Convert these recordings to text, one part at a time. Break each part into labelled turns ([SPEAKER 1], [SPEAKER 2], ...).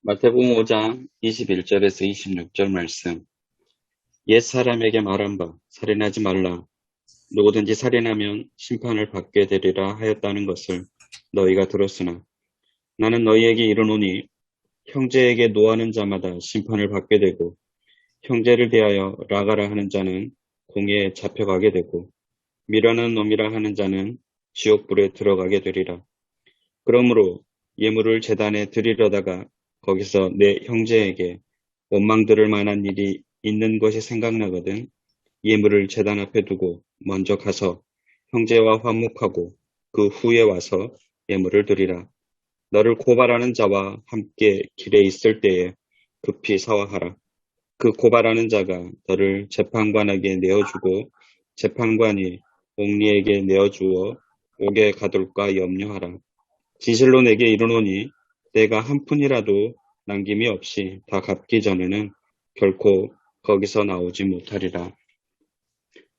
[SPEAKER 1] 마태복음 5장 21절에서 26절 말씀. 옛 사람에게 말한 바 살인하지 말라. 누구든지 살인하면 심판을 받게 되리라 하였다는 것을 너희가 들었으나 나는 너희에게 이르노니 형제에게 노하는 자마다 심판을 받게 되고 형제를 대하여 라가라 하는 자는 공회에 잡혀가게 되고 미라는 놈이라 하는 자는 지옥불에 들어가게 되리라. 그러므로 예물을 제단에 드리려다가 거기서 내 형제에게 원망 들을 만한 일이 있는 것이 생각나거든 예물을 제단 앞에 두고 먼저 가서 형제와 화목하고 그 후에 와서 예물을 드리라. 너를 고발하는 자와 함께 길에 있을 때에 급히 사화하라. 그 고발하는 자가 너를 재판관에게 내어주고 재판관이 옥리에게 내어주어 옥에 가둘까 염려하라. 진실로 내게 이르노니 내가 한 푼이라도 남김이 없이 다 갚기 전에는 결코 거기서 나오지 못하리라.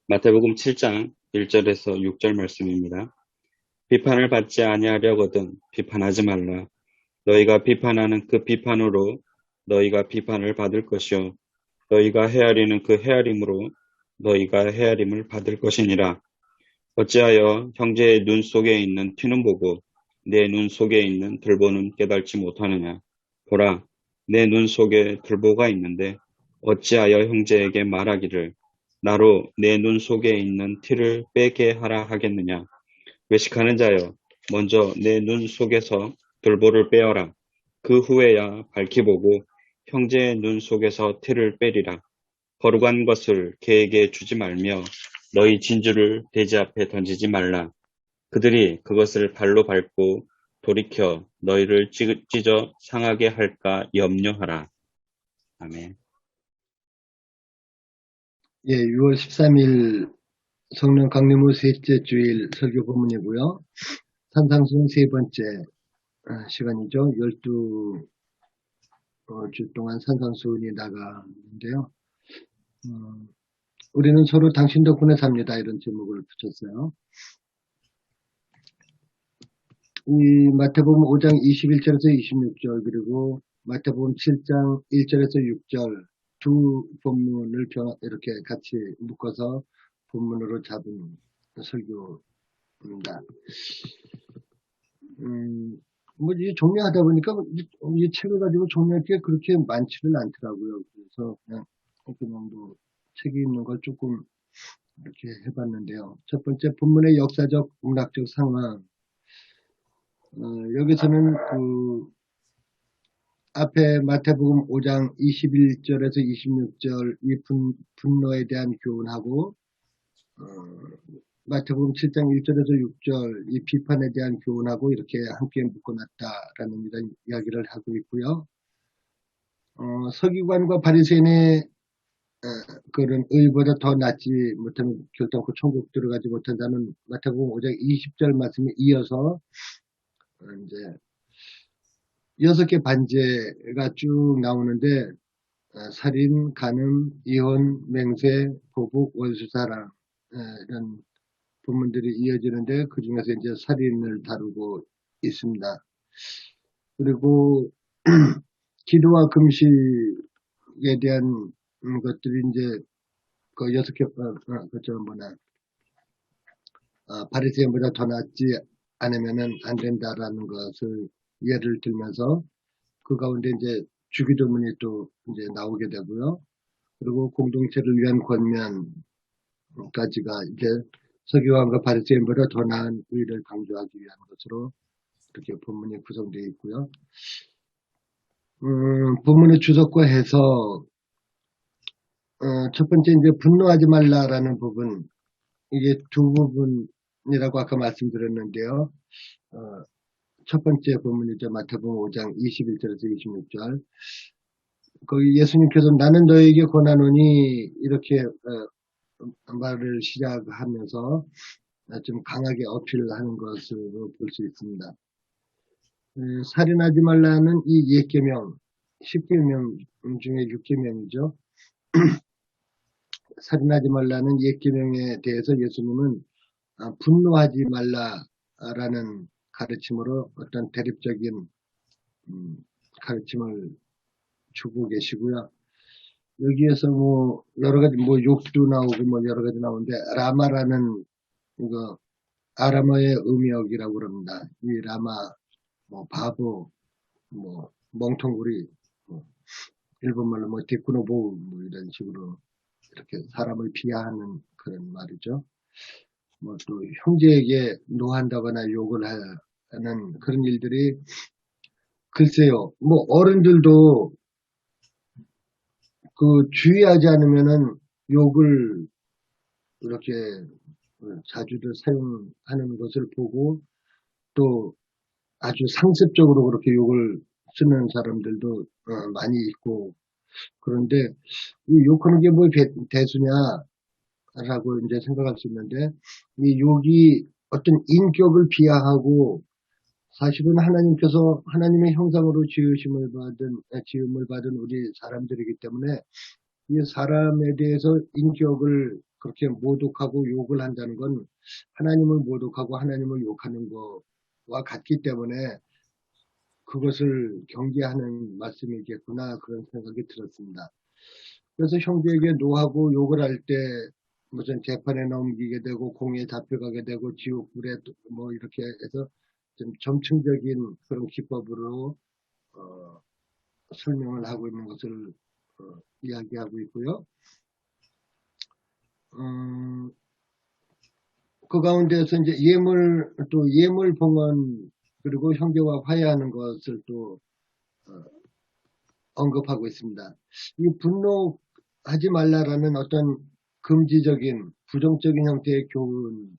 [SPEAKER 1] 마태복음 7장 1절에서 6절 말씀입니다. 비판을 받지 아니하려거든 비판하지 말라. 너희가 비판하는 그 비판으로 너희가 비판을 받을 것이요 너희가 헤아리는 그 헤아림으로 너희가 헤아림을 받을 것이니라. 어찌하여 형제의 눈 속에 있는 티는 보고 내 눈 속에 있는 들보는 깨달지 못하느냐. 보라, 내 눈 속에 들보가 있는데 어찌하여 형제에게 말하기를 나로 내 눈 속에 있는 티를 빼게 하라 하겠느냐. 외식하는 자여, 먼저 내 눈 속에서 들보를 빼어라. 그 후에야 밝히 보고 형제의 눈 속에서 티를 빼리라. 거룩한 것을 개에게 주지 말며 너희 진주를 돼지 앞에 던지지 말라. 그들이 그것을 발로 밟고 돌이켜 너희를 찢어 상하게 할까 염려하라. 아멘.
[SPEAKER 2] 예, 6월 13일 성령 강림후 셋째 주일 설교 본문이고요. 산상수훈 세 번째 시간이죠. 12주 동안 산상수훈이 나가는데요. 우리는 서로 당신 덕분에 삽니다. 이런 제목을 붙였어요. 이 마태복음 5장 21절에서 26절 그리고 마태복음 7장 1절에서 6절 두 본문을 이렇게 같이 묶어서 본문으로 잡은 설교입니다. 이 정리하다 보니까 이 책을 가지고 정리할 게 그렇게 많지는 않더라고요. 그래서 그냥 뭐 책이 있는 걸 조금 이렇게 해봤는데요. 첫 번째 본문의 역사적 문학적 상황. 여기서는 앞에 마태복음 5장 21절에서 26절 이 분노에 대한 교훈하고 마태복음 7장 1절에서 6절 이 비판에 대한 교훈하고 이렇게 함께 묶어놨다라는 이런 이야기를 하고 있고요. 서기관과 바리새인의 그런 의보다 더 낫지 못하면 결단코 천국 들어가지 못한다는 마태복음 5장 20절 말씀에 이어서 이제 6개 반제가 쭉 나오는데 살인, 간음, 이혼, 맹세, 보복, 원수사랑 이런 부문들이 이어지는데 그 중에서 이제 살인을 다루고 있습니다. 그리고 기도와 금식에 대한 것들이 이제 그 6개 바리새인보다 더 낫지 않으면은 안 된다라는 것을 예를 들면서 그 가운데 이제 주기도문이 또 이제 나오게 되고요. 그리고 공동체를 위한 권면까지가 이제 서기관과 바리새인보다 더 나은 의를 강조하기 위한 것으로 이렇게 본문이 구성되어 있고요. 본문의 주석과 해서 첫 번째 이제 분노하지 말라라는 부분, 이게 두 부분이라고 아까 말씀드렸는데요. 첫 번째 본문이죠. 마태복음 5장 21절에서 26절. 거기 예수님께서 나는 너에게 권하노니 이렇게 말을 시작하면서 좀 강하게 어필하는 것으로 볼 수 있습니다. 살인하지 말라는 이 옛계명, 10계명 중에 6계명이죠. 살인하지 말라는 옛계명에 대해서 예수님은 분노하지 말라라는 가르침으로 어떤 대립적인 가르침을 주고 계시고요. 여기에서 뭐 여러 가지 뭐 욕도 나오고 뭐 여러 가지 나오는데 라마라는 이거 아람어의 음역이라고 그럽니다. 이 라마 뭐 바보 뭐 멍텅구리 뭐 일본말로 뭐 디꾸노보 뭐 이런 식으로 이렇게 사람을 비하하는 그런 말이죠. 뭐 또 형제에게 노한다거나 욕을 하는 그런 일들이 글쎄요. 뭐 어른들도 그 주의하지 않으면은 욕을 이렇게 자주들 사용하는 것을 보고 또 아주 상습적으로 그렇게 욕을 쓰는 사람들도 많이 있고 그런데 이 욕하는 게 뭐 대수냐라고 이제 생각할 수 있는데 이 욕이 어떤 인격을 비하하고 사실은 하나님께서 하나님의 형상으로 지음을 받은 우리 사람들이기 때문에 이 사람에 대해서 인격을 그렇게 모독하고 욕을 한다는 건 하나님을 모독하고 하나님을 욕하는 것과 같기 때문에 그것을 경계하는 말씀이겠구나 그런 생각이 들었습니다. 그래서 형제에게 노하고 욕을 할 때 무슨 재판에 넘기게 되고 공에 잡혀가게 되고 지옥불에 뭐 이렇게 해서 좀 점층적인 그런 기법으로 설명을 하고 있는 것을 이야기하고 있고요. 그 가운데서 이제 예물 봉헌 그리고 형제와 화해하는 것을 또 언급하고 있습니다. 이 분노하지 말라라는 어떤 금지적인 부정적인 형태의 교훈이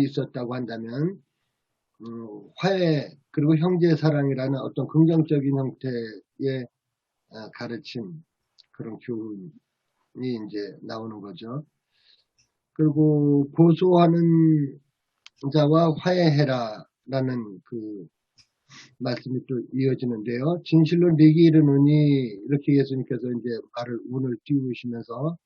[SPEAKER 2] 있었다고 한다면 화해 그리고 형제 사랑이라는 어떤 긍정적인 형태의 가르침 그런 교훈이 이제 나오는 거죠. 그리고 고소하는 자와 화해해라라는 그 말씀이 또 이어지는데요. 진실로 네게 이르노니 이렇게 예수님께서 이제 운을 띄우시면서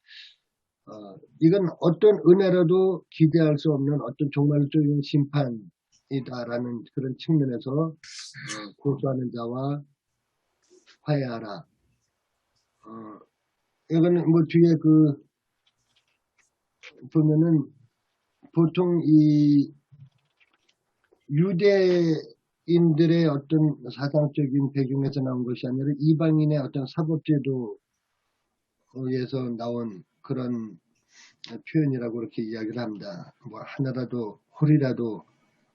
[SPEAKER 2] 이건 어떤 은혜라도 기대할 수 없는 어떤 종말적인 심판이다라는 그런 측면에서 고소하는 자와 화해하라. 이거는 뭐 뒤에 보면은 보통 이 유대인들의 어떤 사상적인 배경에서 나온 것이 아니라 이방인의 어떤 사법제도에서 나온 그런 표현이라고 그렇게 이야기를 합니다. 뭐 하나라도 홀이라도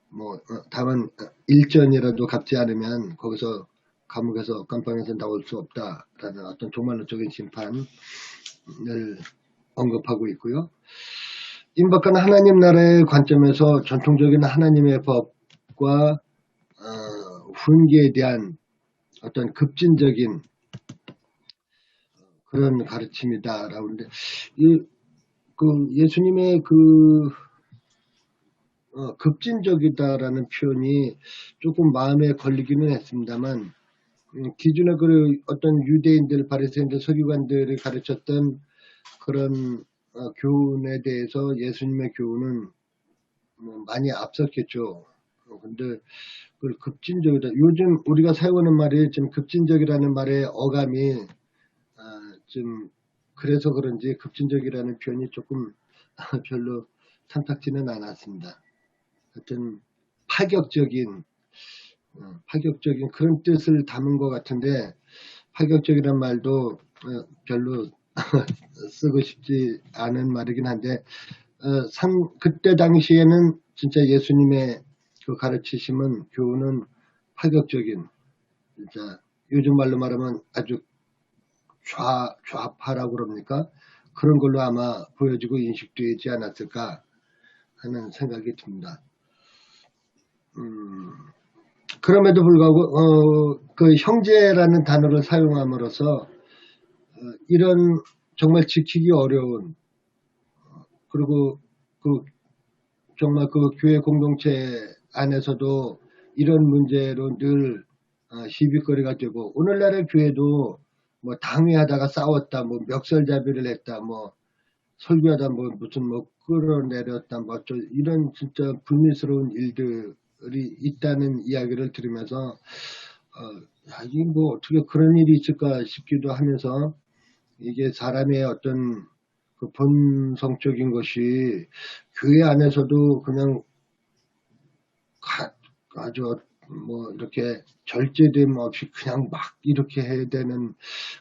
[SPEAKER 2] 뭐 다만 일전이라도 갚지 않으면 거기서 감옥에서 감방에서 나올 수 없다라는 어떤 종말론적인 심판을 언급하고 있고요. 임박한 하나님 나라의 관점에서 전통적인 하나님의 법과 훈계에 대한 어떤 급진적인 그런 가르침이다라고 하는데 예수님의 급진적이다라는 표현이 조금 마음에 걸리기는 했습니다만 기존의 어떤 유대인들, 바리새인들, 서기관들이 가르쳤던 그런 교훈에 대해서 예수님의 교훈은 많이 앞섰겠죠. 근데 그 급진적이다. 요즘 우리가 사용하는 말이 좀 급진적이라는 말의 어감이 좀 그래서 그런지 급진적이라는 표현이 조금 별로 탐탁지는 않았습니다. 하여튼 파격적인 그런 뜻을 담은 것 같은데 파격적이란 말도 별로 쓰고 싶지 않은 말이긴 한데 그때 당시에는 진짜 예수님의 그 가르치심은 교훈은 파격적인 진짜 요즘 말로 말하면 아주 좌파라고 그럽니까? 그런 걸로 아마 보여지고 인식되지 않았을까 하는 생각이 듭니다. 그럼에도 불구하고 그 형제라는 단어를 사용함으로써 이런 정말 지키기 어려운 그리고 정말 그 교회 공동체 안에서도 이런 문제로 늘 시비거리가 되고 오늘날의 교회도 뭐 당회하다가 싸웠다, 뭐 멱살잡이를 했다, 뭐 설교하다 무슨 끌어내렸다, 이런 진짜 불미스러운 일들이 있다는 이야기를 들으면서 야, 이게 뭐 어떻게 그런 일이 있을까 싶기도 하면서 이게 사람의 어떤 그 본성적인 것이 교회 안에서도 그냥 아주 뭐 이렇게 절제됨 없이 그냥 막 이렇게 해야 되는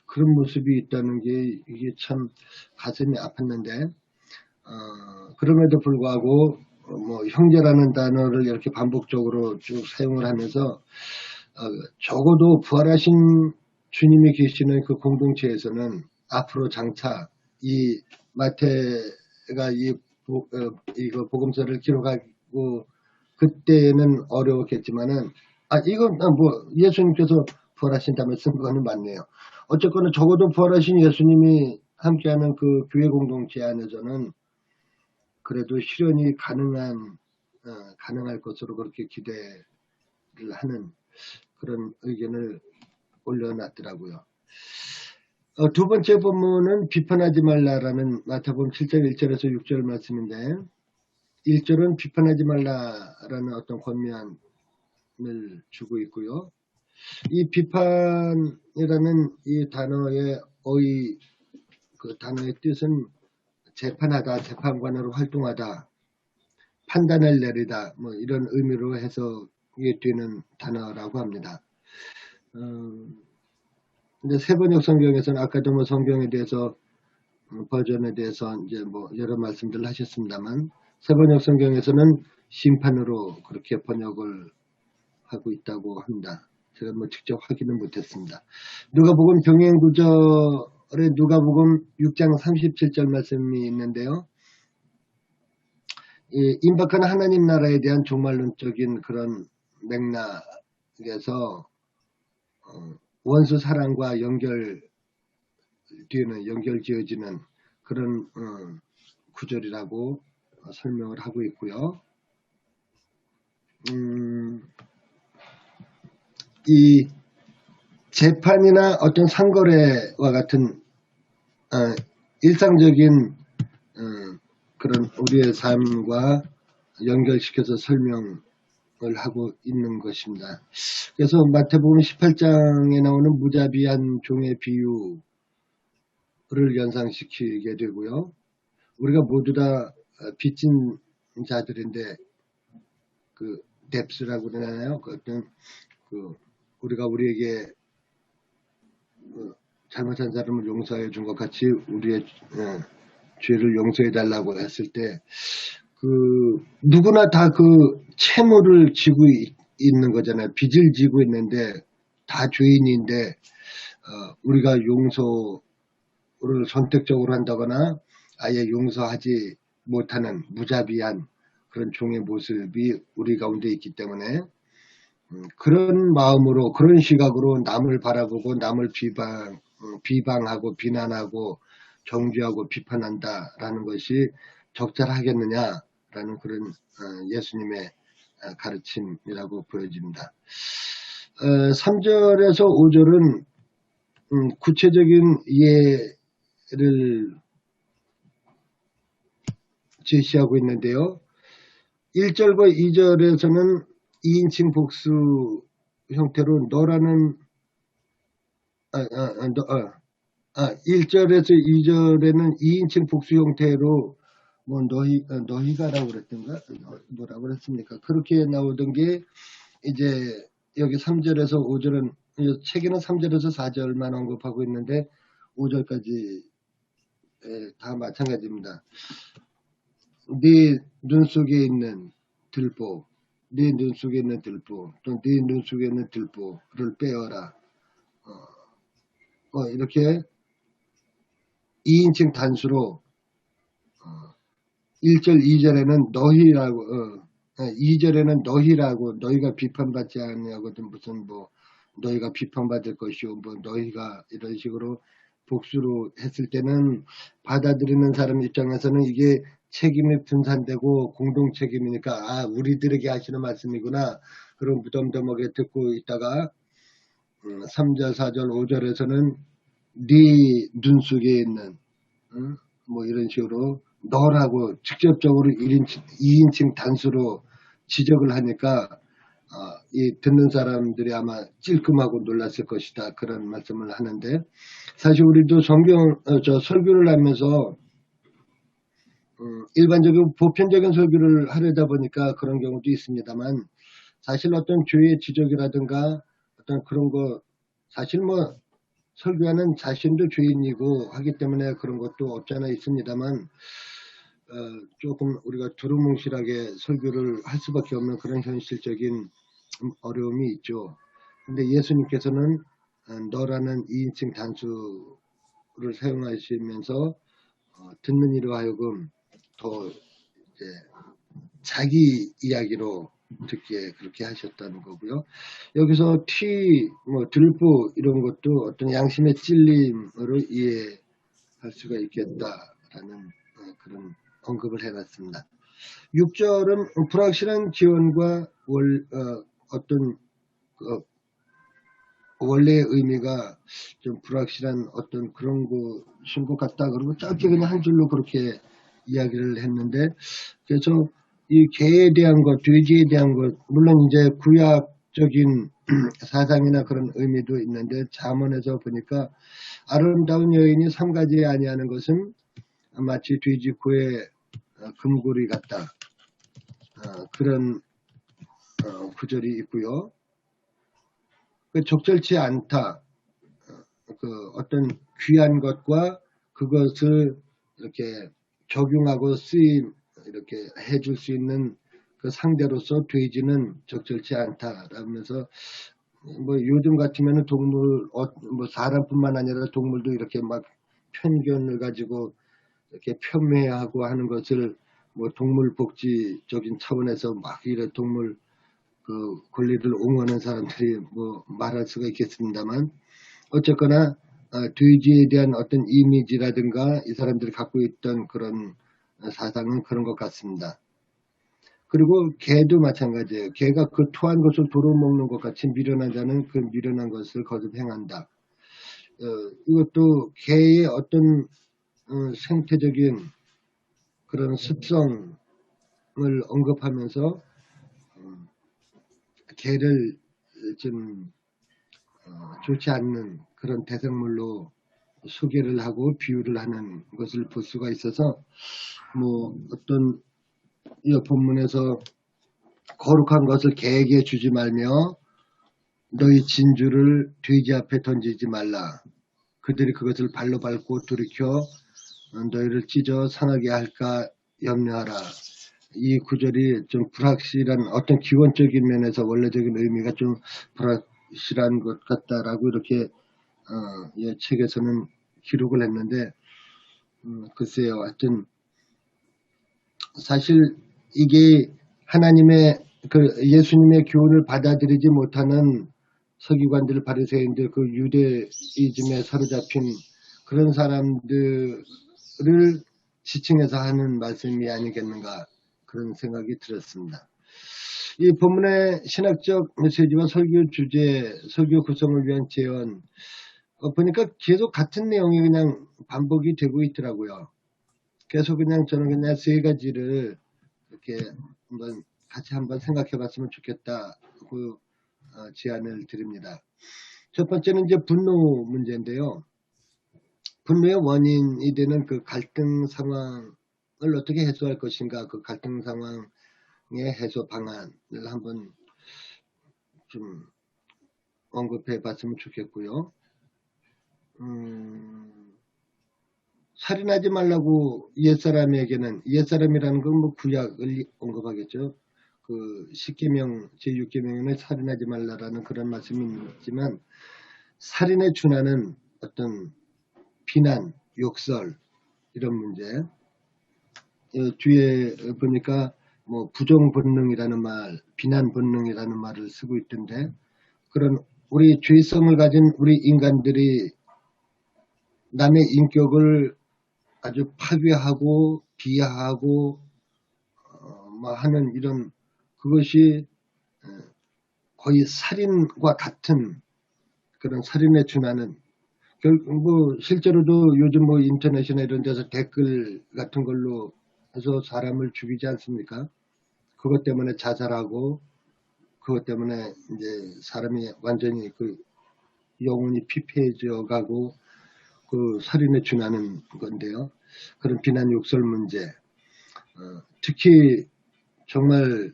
[SPEAKER 2] 그런 모습이 있다는 게 이게 참 가슴이 아팠는데 그럼에도 불구하고 뭐 형제라는 단어를 이렇게 반복적으로 쭉 사용을 하면서 적어도 부활하신 주님이 계시는 그 공동체에서는 앞으로 장차 이 마태가 이거 복음서를 기록하고 그때는 어려웠겠지만은 이건 뭐 예수님께서 부활하신다면 쓴 거는 맞네요. 어쨌거나 적어도 부활하신 예수님이 함께하는 그 교회 공동체 안에서는 그래도 실현이 가능할 것으로 그렇게 기대를 하는 그런 의견을 올려놨더라고요. 두 번째 본문은 비판하지 말라라는 마태복음 7장 1절에서 6절 말씀인데 1절은 비판하지 말라라는 어떤 권면을 주고 있고요. 이 비판이라는 이 단어의 그 단어의 뜻은 재판하다, 재판관으로 활동하다, 판단을 내리다, 뭐 이런 의미로 해석이 되는 단어라고 합니다. 근데 세번역 성경에서는 아까도 뭐 성경에 대해서 버전에 대해서 이제 뭐 여러 말씀들을 하셨습니다만 세번역 성경에서는 심판으로 그렇게 번역을 하고 있다고 합니다. 제가 뭐 직접 확인은 못했습니다. 누가복음 병행 구절에 누가복음 6장 37절 말씀이 있는데요. 이 임박한 하나님 나라에 대한 종말론적인 그런 맥락에서 원수 사랑과 연결지어지는 그런 구절이라고 설명을 하고 있고요. 이 재판이나 어떤 상거래와 같은 일상적인 그런 우리의 삶과 연결시켜서 설명을 하고 있는 것입니다. 그래서 마태복음 18장에 나오는 무자비한 종의 비유를 연상시키게 되고요. 우리가 모두 다 빚진 자들인데 그 뎁스라고 그러나요? 그 어떤 우리가 우리에게 잘못한 사람을 용서해 준 것 같이 우리의 죄를 용서해 달라고 했을 때 누구나 다 그 채무를 지고 있는 거잖아요. 빚을 지고 있는데 다 죄인인데 우리가 용서를 선택적으로 한다거나 아예 용서하지 못하는 무자비한 그런 종의 모습이 우리 가운데 있기 때문에 그런 마음으로 그런 시각으로 남을 바라보고 남을 비방하고 비난하고 정죄하고 비판한다라는 것이 적절하겠느냐라는 그런 예수님의 가르침이라고 보여집니다. 3절에서 5절은 구체적인 예를 제시하고 있는데요. 1절과 2절에서는 2인칭 복수 형태로 너라는 1절에서 2절에는 2인칭 복수 형태로 뭐 너희가라고 그랬던가 뭐라고 그랬습니까? 그렇게 나오던 게 이제 여기 3절에서 5절은 책에는 3절에서 4절만 언급하고 있는데 5절까지 다 마찬가지입니다. 네 눈 속에 있는 들보, 네 눈 속에 있는 들보, 또 네 눈 속에 있는 들보를 빼어라. 이렇게 2인칭 단수로 1절, 2절에는 너희라고 2절에는 너희라고 너희가 비판받지 않냐거든 무슨 뭐 너희가 비판받을 것이요 뭐 너희가 이런 식으로 복수로 했을 때는 받아들이는 사람 입장에서는 이게 책임이 분산되고 공동 책임이니까 우리들에게 하시는 말씀이구나 그런 무덤덤하게 듣고 있다가 3절, 4절, 5절에서는 네 눈 속에 있는 뭐 이런 식으로 너라고 직접적으로 2인칭 단수로 지적을 하니까 이 듣는 사람들이 아마 찔끔하고 놀랐을 것이다. 그런 말씀을 하는데, 사실 우리도 설교를 하면서 일반적인 보편적인 설교를 하려다 보니까 그런 경우도 있습니다만, 사실 어떤 교회 지적이라든가 어떤 그런 거, 사실 뭐 설교하는 자신도 죄인이고 하기 때문에 그런 것도 없지 않아 있습니다만, 조금 우리가 두루뭉실하게 설교를 할 수밖에 없는 그런 현실적인 어려움이 있죠. 근데 예수님께서는 너라는 2인칭 단수를 사용하시면서 듣는 이로 하여금 더 이제 자기 이야기로 듣게 그렇게 하셨다는 거고요. 여기서 들보 이런 것도 어떤 양심의 찔림으로 이해할 수가 있겠다라는 그런 언급을 해놨습니다. 6절은 불확실한 기원과 어떤 원래의 의미가 좀 불확실한 어떤 그런 것인 것 같다. 그리고 짧게 그냥 한 줄로 그렇게 이야기를 했는데, 그래서 이 개에 대한 것, 돼지에 대한 것, 물론 이제 구약적인 사상이나 그런 의미도 있는데, 잠언에서 보니까 아름다운 여인이 3가지에 아니하는 것은 마치 돼지 코에 금고리 같다. 그런 구절이 있고요. 적절치 않다. 어떤 귀한 것과 그것을 이렇게 적용하고 이렇게 해줄 수 있는 그 상대로서 돼지는 적절치 않다라면서, 뭐 요즘 같으면 동물, 뭐 사람뿐만 아니라 동물도 이렇게 막 편견을 가지고 이렇게 폄훼하고 하는 것을 뭐 동물 복지적인 차원에서 막 이런 동물 그 권리를 옹호하는 사람들이 뭐 말할 수가 있겠습니다만, 어쨌거나 돼지에 대한 어떤 이미지라든가 이 사람들이 갖고 있던 그런 사상은 그런 것 같습니다. 그리고 개도 마찬가지예요. 개가 그 토한 것을 도로 먹는 것 같이 미련한 자는 그 미련한 것을 거듭 행한다. 이것도 개의 어떤 생태적인 그런 습성을 언급하면서 개를 좀 좋지 않는 그런 대상물로 소개를 하고 비유를 하는 것을 볼 수가 있어서, 뭐 어떤 이 본문에서 거룩한 것을 개에게 주지 말며 너희 진주를 돼지 앞에 던지지 말라. 그들이 그것을 발로 밟고 돌이켜 너희를 찢어 상하게 할까 염려하라. 이 구절이 좀 불확실한 어떤 기원적인 면에서 원래적인 의미가 좀 불확실한 것 같다라고 이렇게 책에서는 기록을 했는데, 글쎄요. 하여튼 사실 이게 하나님의 예수님의 교훈을 받아들이지 못하는 서기관들, 바리새인들, 그 유대이즘에 사로잡힌 그런 사람들을 지칭해서 하는 말씀이 아니겠는가 그런 생각이 들었습니다. 이 본문의 신학적 메시지와 설교 주제, 설교 구성을 위한 제언 보니까 계속 같은 내용이 그냥 반복이 되고 있더라고요. 계속 저는 그냥 3가지를 이렇게 같이 한번 생각해 봤으면 좋겠다고 제안을 드립니다. 첫 번째는 이제 분노 문제인데요. 분노의 원인이 되는 그 갈등 상황을 어떻게 해소할 것인가, 그 갈등 상황의 해소 방안을 한번 좀 언급해 봤으면 좋겠고요. 살인하지 말라고 옛사람에게는, 옛사람이라는 건 뭐 구약을 언급하겠죠. 그 10계명, 제6계명에는 살인하지 말라라는 그런 말씀이 있지만, 살인에 준하는 어떤 비난, 욕설, 이런 문제. 뒤에 보니까 뭐 부정 본능이라는 말, 비난 본능이라는 말을 쓰고 있던데, 그런 우리 죄성을 가진 우리 인간들이 남의 인격을 아주 파괴하고 비하하고 하는 이런 그것이 거의 살인과 같은 그런 살인에 준하는, 뭐 실제로도 요즘 뭐 인터넷이나 이런 데서 댓글 같은 걸로 해서 사람을 죽이지 않습니까? 그것 때문에 자살하고 그것 때문에 이제 사람이 완전히 그 영혼이 피폐해져 가고 그 살인에 준하는 건데요. 그런 비난 욕설 문제, 특히 정말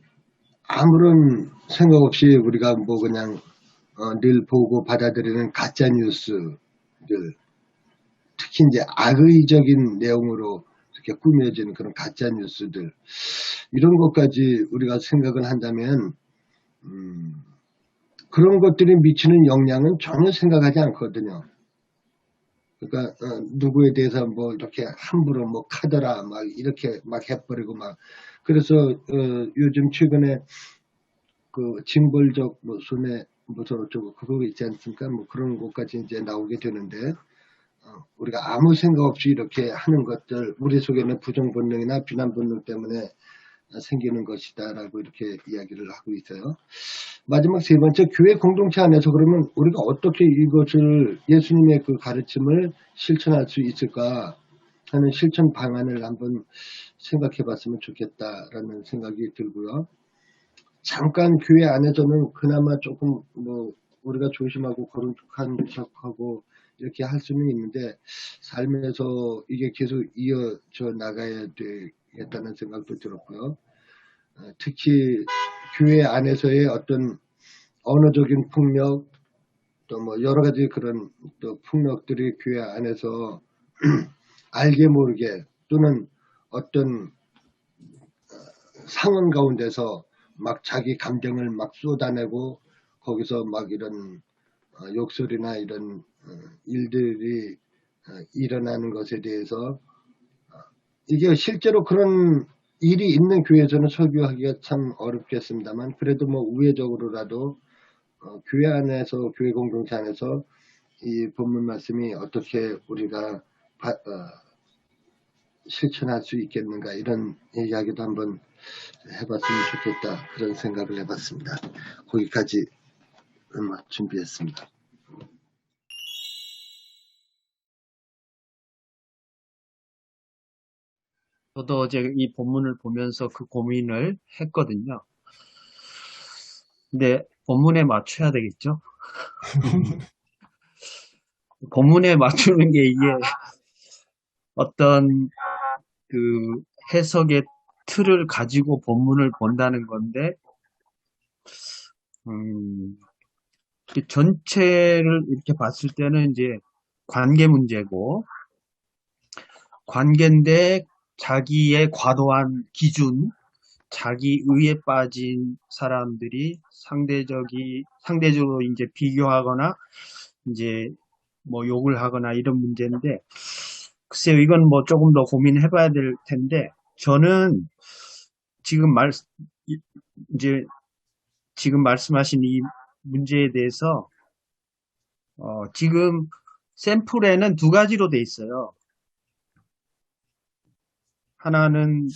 [SPEAKER 2] 아무런 생각 없이 우리가 뭐 그냥 늘 보고 받아들이는 가짜 뉴스들, 특히 이제 악의적인 내용으로 이렇게 꾸며진 그런 가짜 뉴스들, 이런 것까지 우리가 생각을 한다면 그런 것들이 미치는 영향은 전혀 생각하지 않거든요. 그러니까 누구에 대해서 뭐 이렇게 함부로 뭐 카더라 막 이렇게 막 해버리고 막 그래서 요즘 최근에 그 징벌적 뭐 손해 뭐 저쩌고 그거 있지 않습니까? 뭐 그런 것까지 이제 나오게 되는데 우리가 아무 생각 없이 이렇게 하는 것들 우리 속에는 부정 본능이나 비난 본능 때문에 생기는 것이다라고 이렇게 이야기를 하고 있어요. 마지막 세 번째, 교회 공동체 안에서 그러면 우리가 어떻게 이것을 예수님의 그 가르침을 실천할 수 있을까 하는 실천 방안을 한번 생각해 봤으면 좋겠다라는 생각이 들고요. 잠깐 교회 안에서는 그나마 조금 뭐 우리가 조심하고 거룩한 척하고 이렇게 할 수는 있는데 삶에서 이게 계속 이어져 나가야 되겠다는 생각도 들었고요. 특히 교회 안에서의 어떤 언어적인 폭력 또 뭐 여러 가지 그런 또 폭력들이 교회 안에서 알게 모르게 또는 어떤 상황 가운데서 막 자기 감정을 막 쏟아내고 거기서 막 이런 욕설이나 이런 일들이 일어나는 것에 대해서 이게 실제로 그런 일이 있는 교회에서는 설교하기가 참 어렵겠습니다만 그래도 뭐 우회적으로라도 교회 안에서 교회 공동체 안에서 이 본문 말씀이 어떻게 우리가 실천할 수 있겠는가 이런 이야기도 한번 해봤으면 좋겠다 그런 생각을 해봤습니다. 거기까지 음악 준비했습니다.
[SPEAKER 3] 저도 어제 이 본문을 보면서 그 고민을 했거든요. 근데 본문에 맞춰야 되겠죠? 본문에 맞추는 게 이게 어떤 그 해석의 틀을 가지고 본문을 본다는 건데, 전체를 이렇게 봤을 때는 이제 관계 문제고, 관계인데 자기의 과도한 기준, 자기 의에 빠진 사람들이 상대적으로 이제 비교하거나 이제 뭐 욕을 하거나 이런 문제인데, 글쎄요, 이건 뭐 조금 더 고민해 봐야 될 텐데, 저는 지금 이제 지금 말씀하신 이 문제에 대해서, 지금 샘플에는 두 가지로 돼 있어요. 하나는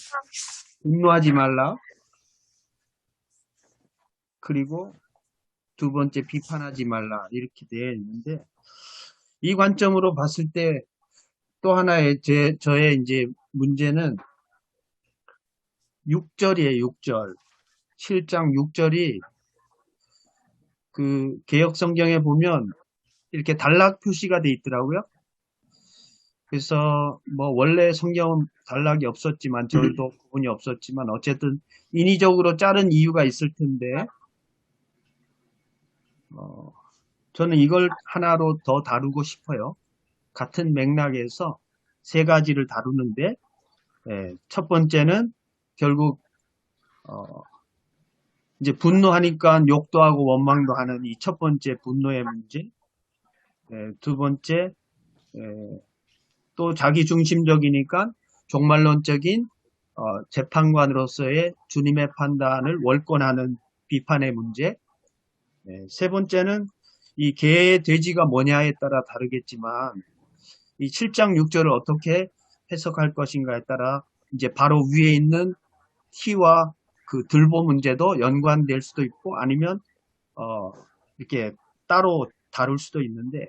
[SPEAKER 3] 분노하지 말라. 그리고 두 번째 비판하지 말라. 이렇게 되어 있는데, 이 관점으로 봤을 때 또 하나의 저의 이제 문제는 6절이에요, 6절. 7장 6절이 그 개역 성경에 보면 이렇게 단락 표시가 돼 있더라고요. 그래서 뭐 원래 성경은 단락이 없었지만 저도 구분이 없었지만 어쨌든 인위적으로 자른 이유가 있을 텐데 저는 이걸 하나로 더 다루고 싶어요. 같은 맥락에서 세 가지를 다루는데 첫 번째는 결국 이제 분노하니까 욕도 하고 원망도 하는 이 첫 번째 분노의 문제. 두 번째 또 자기 중심적이니까 종말론적인 재판관으로서의 주님의 판단을 월권하는 비판의 문제. 세 번째는 이 개의 돼지가 뭐냐에 따라 다르겠지만 이 7장 6절을 어떻게 해석할 것인가에 따라 이제 바로 위에 있는 T와 그 들보 문제도 연관될 수도 있고 아니면 이렇게 따로 다룰 수도 있는데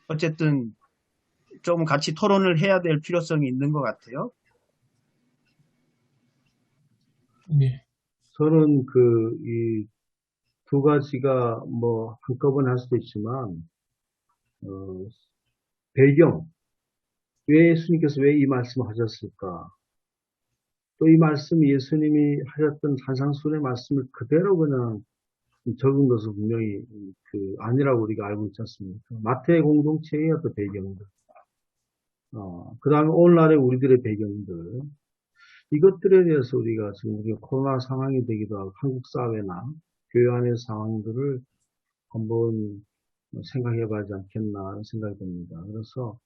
[SPEAKER 3] 어쨌든 좀 같이 토론을 해야 될 필요성이 있는 것 같아요.
[SPEAKER 4] 네.
[SPEAKER 2] 저는 이
[SPEAKER 4] 두 가지가 뭐 한꺼번에 할 수도 있지만, 배경, 왜 예수님께서 왜 이 말씀을 하셨을까? 또 이 말씀 예수님이 하셨던 산상수훈의 말씀을 그대로 그냥 적은 것은 분명히 아니라고 우리가 알고 있지 않습니까? 마태의 공동체의 어떤 배경들, 그 다음에 오늘날의 우리들의 배경들, 이것들에 대해서 우리가 지금 우리가 코로나 상황이 되기도 하고 한국 사회나 교회 안의 상황들을 한번 생각해 봐야 하지 않겠나 하는 생각이 듭니다. 그래서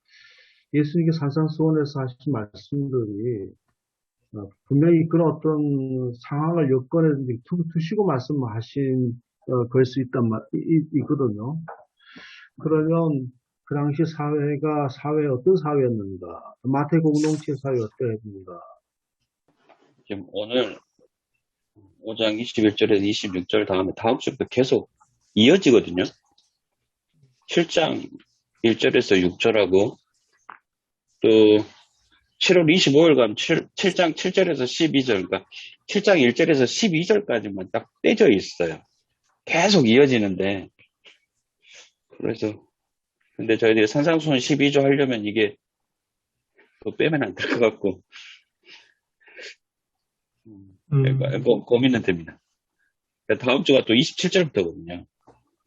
[SPEAKER 4] 예수님께서 산상수훈에서 하신 말씀들이 분명히 그런 어떤 상황을 여건에 두시고 말씀하신 걸 수 있거든요. 그러면 그 당시 사회가 어떤 사회였는가? 마태 공동체 사회 어떠했는가?
[SPEAKER 1] 지금 오늘 5장 21절에서 26절 다음 주부터 계속 이어지거든요. 7장 1절에서 6절하고 또 7월 25일 가면 7장 7절에서 12절, 그러니까 7장 1절에서 12절까지만 딱 떼져 있어요. 계속 이어지는데, 그래서 근데 저희들이 산상수훈 12조 하려면 이게 또 빼면 안 될 것 같고, 그러니까 고민은 됩니다. 다음 주가 또 27절부터거든요.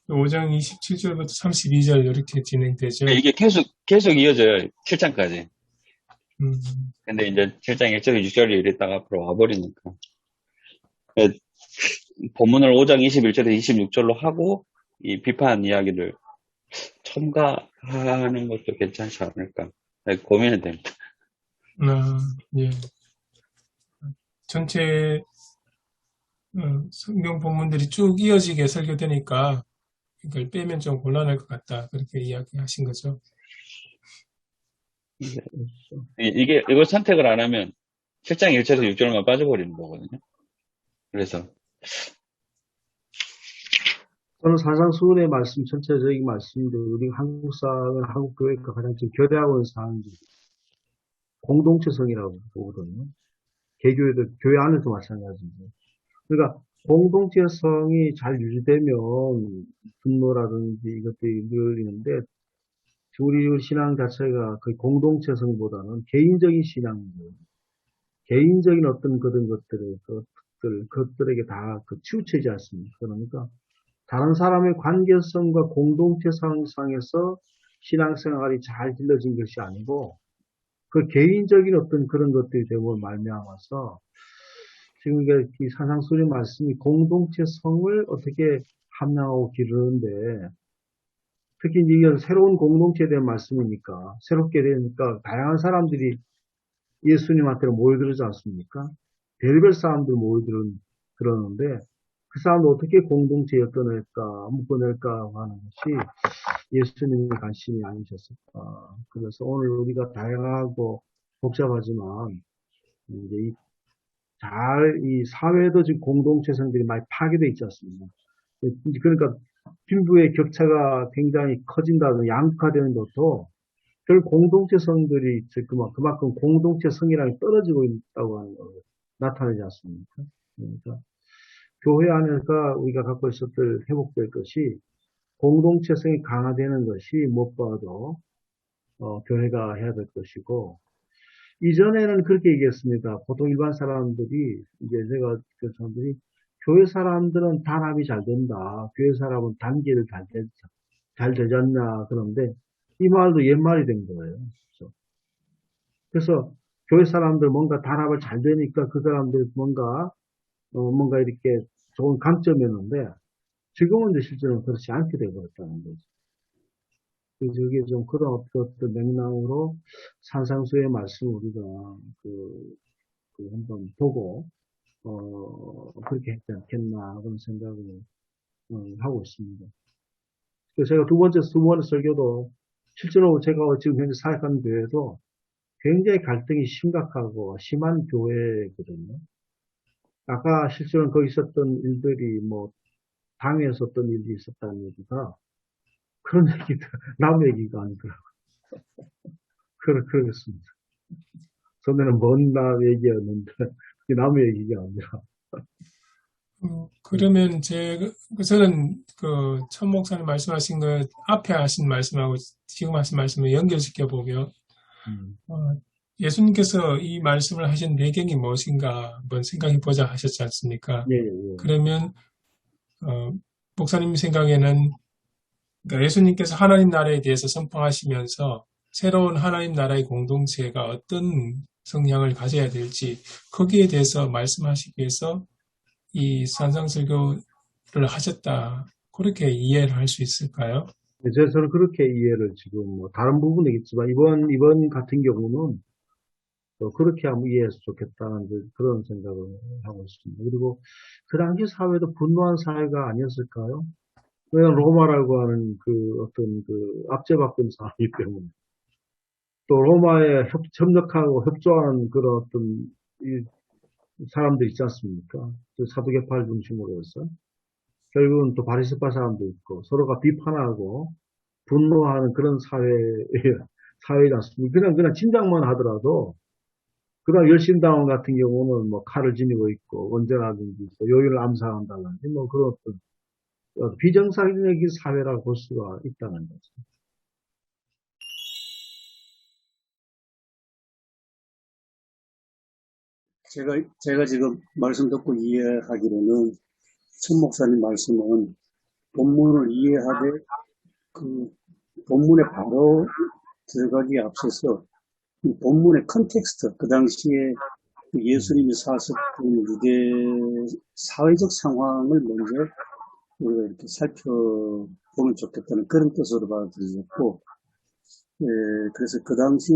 [SPEAKER 5] 5장 27절부터 32절 이렇게 진행되죠.
[SPEAKER 1] 이게 계속 이어져요. 7장까지.
[SPEAKER 5] 음,
[SPEAKER 1] 근데 이제 7장 1절, 6절이 이랬다가 앞으로 와버리니까. 본문을 5장 21절에서 26절로 하고, 이 비판 이야기를 첨가하는 것도 괜찮지 않을까. 고민은 됩니다.
[SPEAKER 5] 예. 전체 성경 본문들이 쭉 이어지게 설교되니까 이걸 빼면 좀 곤란할 것 같다. 그렇게 이야기하신 거죠.
[SPEAKER 1] 이걸 선택을 안 하면 7장 1절에서 6절만 빠져버리는 거거든요. 그래서
[SPEAKER 4] 저는 산상수훈의 말씀, 전체적인 말씀들, 우리 한국 사회, 한국 교회가 가장 지금 교대하고 있는 사항들, 공동체성이라고 보거든요. 개교회도 교회 안에도 마찬가지입니다. 그러니까 공동체성이 잘 유지되면 분노라든지 이것들이 열리는데, 우리 신앙 자체가 그 공동체성보다는 개인적인 신앙들, 개인적인 어떤 그런 것들에게 다 치우치지 않습니까? 그러니까 다른 사람의 관계성과 공동체상에서 신앙생활이 잘 길러진 것이 아니고 그 개인적인 어떤 그런 것들이 되고 말미암아서 지금 이 산상수훈의 말씀이 공동체성을 어떻게 함양하고 기르는데 특히 이제 새로운 공동체에 대한 말씀이니까 새롭게 되니까 다양한 사람들이 예수님한테로 모여들지 않습니까? 별별 사람들 그러는데 그 사람들 어떻게 공동체에 묶어낼까 하는 것이 예수님의 관심이 아니셨을까. 그래서 오늘 우리가 다양하고 복잡하지만 이제 이 사회도 지금 공동체성들이 많이 파괴되어 있지 않습니까? 그러니까 빈부의 격차가 굉장히 커진다든 양극화되는 것도 결국 공동체성들이 그만큼 공동체성이랑이 떨어지고 있다고 하는 걸 나타내지 않습니까? 그러니까 교회 안에서 우리가 갖고 있었던 회복될 것이 공동체성이 강화되는 것이 무엇보다도 교회가 해야 될 것이고 이전에는 그렇게 얘기했습니다. 보통 일반 사람들이 이제 그 사람들이 교회 사람들은 단합이 잘 된다. 교회 사람은 단계를 잘 되지 않냐 그런데 이 말도 옛말이 된 거예요. 그래서 교회 사람들 뭔가 단합을 잘 되니까 그 사람들 뭔가 이렇게 좋은 강점이었는데 지금은 이제 실제로는 그렇지 않게 되어버렸다는 거죠. 그래서 이게 좀 그런 어떤 맥락으로 산상수의 말씀 우리가 한번 보고 그렇게 했지 않겠나 그런 생각을 하고 있습니다. 그래서 제가 두 번째 설교도 실제로 제가 지금 현재 사역하는 교회도 굉장히 갈등이 심각하고 심한 교회거든요. 아까 실제로는 거기 있었던 일들이 당에서 어떤 일이 있었다는 얘기가 그런 얘기도 남 얘기가 아니더라고요. 그렇습니다. 전에는 먼 남 얘기였는데 남의 얘기가 아니라
[SPEAKER 5] 그러면 저는 그 천 목사님 말씀하신 거 앞에 하신 말씀하고 지금 하신 말씀을 연결시켜 보면 어, 예수님께서 이 말씀을 하신 배경이 무엇인가 한번 생각해 보자 하셨지 않습니까?
[SPEAKER 4] 예, 예.
[SPEAKER 5] 그러면 목사님 생각에는 그러니까 예수님께서 하나님 나라에 대해서 선포하시면서 새로운 하나님 나라의 공동체가 어떤 성향을 가져야 될지 거기에 대해서 말씀하시기 위해서 이 산상설교를 하셨다. 그렇게 이해를 할 수 있을까요?
[SPEAKER 4] 저는 그렇게 이해를 지금 뭐 다른 부분이겠지만 이번 같은 경우는 그렇게 한번 이해해서 좋겠다는 그런 생각을 하고 있습니다. 그리고 그 당시 사회도 분노한 사회가 아니었을까요? 왜냐하면 로마라고 하는 그 어떤 그 압제받고 사회이기 때문에 또 로마에 협력하고 협조하는 그런 어떤 이 사람들 있지 않습니까? 사두개파를 중심으로 해서 결국은 또 바리새파 사람도 있고 서로가 비판하고 분노하는 그런 사회지 않습니까? 그냥 짐작만 하더라도 그다음 열심당원 같은 경우는 뭐 칼을 지니고 있고 언제라든지 요인을 암살한다든지 뭐 그런 어떤 비정상적인 사회라고 볼 수가 있다는 거죠.
[SPEAKER 6] 제가 지금 말씀 듣고 이해하기로는 천 목사님 말씀은 본문을 이해하되 그 본문에 바로 들어가기에 앞서서 이 본문의 컨텍스트, 그 당시에 예수님이 사셨던 유대 사회적 상황을 먼저 우리가 이렇게 살펴보면 좋겠다는 그런 뜻으로 받아들여졌고, 그래서 그 당시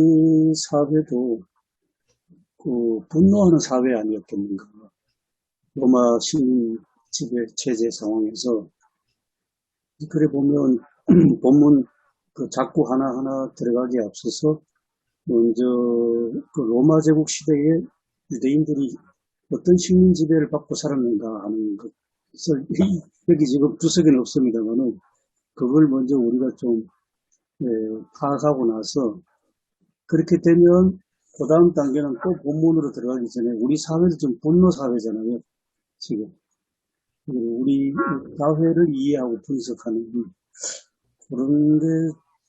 [SPEAKER 6] 사회도 그 분노하는 사회 아니었겠는가. 로마 식민 지배 체제 상황에서 그래 보면 본문 그 작구 하나하나 들어가기에 앞서서 먼저 그 로마 제국 시대에 유대인들이 어떤 식민 지배를 받고 살았는가 하는 것을 여기 지금 주석에는 없습니다만은 그걸 먼저 우리가 좀 파악하고 나서 그렇게 되면 그 다음 단계는 또 본문으로 들어가기 전에 우리 사회도 좀 분노 사회잖아요. 지금 우리 사회를 이해하고 분석하는 그런데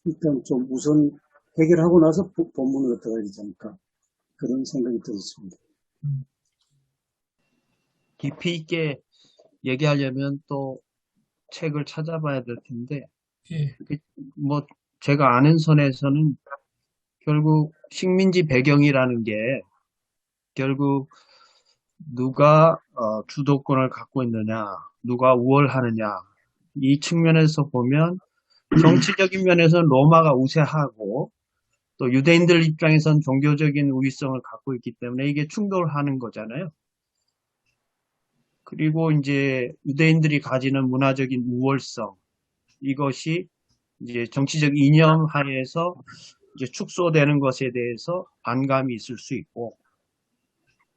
[SPEAKER 6] 일단 좀 우선 해결하고 나서 본문으로 들어가야 되지 않을까 그런 생각이 들었습니다.
[SPEAKER 3] 깊이 있게 얘기하려면 또 책을 찾아봐야 될 텐데,
[SPEAKER 5] 예,
[SPEAKER 3] 뭐 제가 아는 선에서는 결국 식민지 배경이라는 게 결국 누가 주도권을 갖고 있느냐, 누가 우월하느냐, 이 측면에서 보면 정치적인 면에서는 로마가 우세하고 또 유대인들 입장에선 종교적인 우위성을 갖고 있기 때문에 이게 충돌하는 거잖아요. 그리고 이제 유대인들이 가지는 문화적인 우월성, 이것이 이제 정치적 이념 하에서 이제 축소되는 것에 대해서 반감이 있을 수 있고,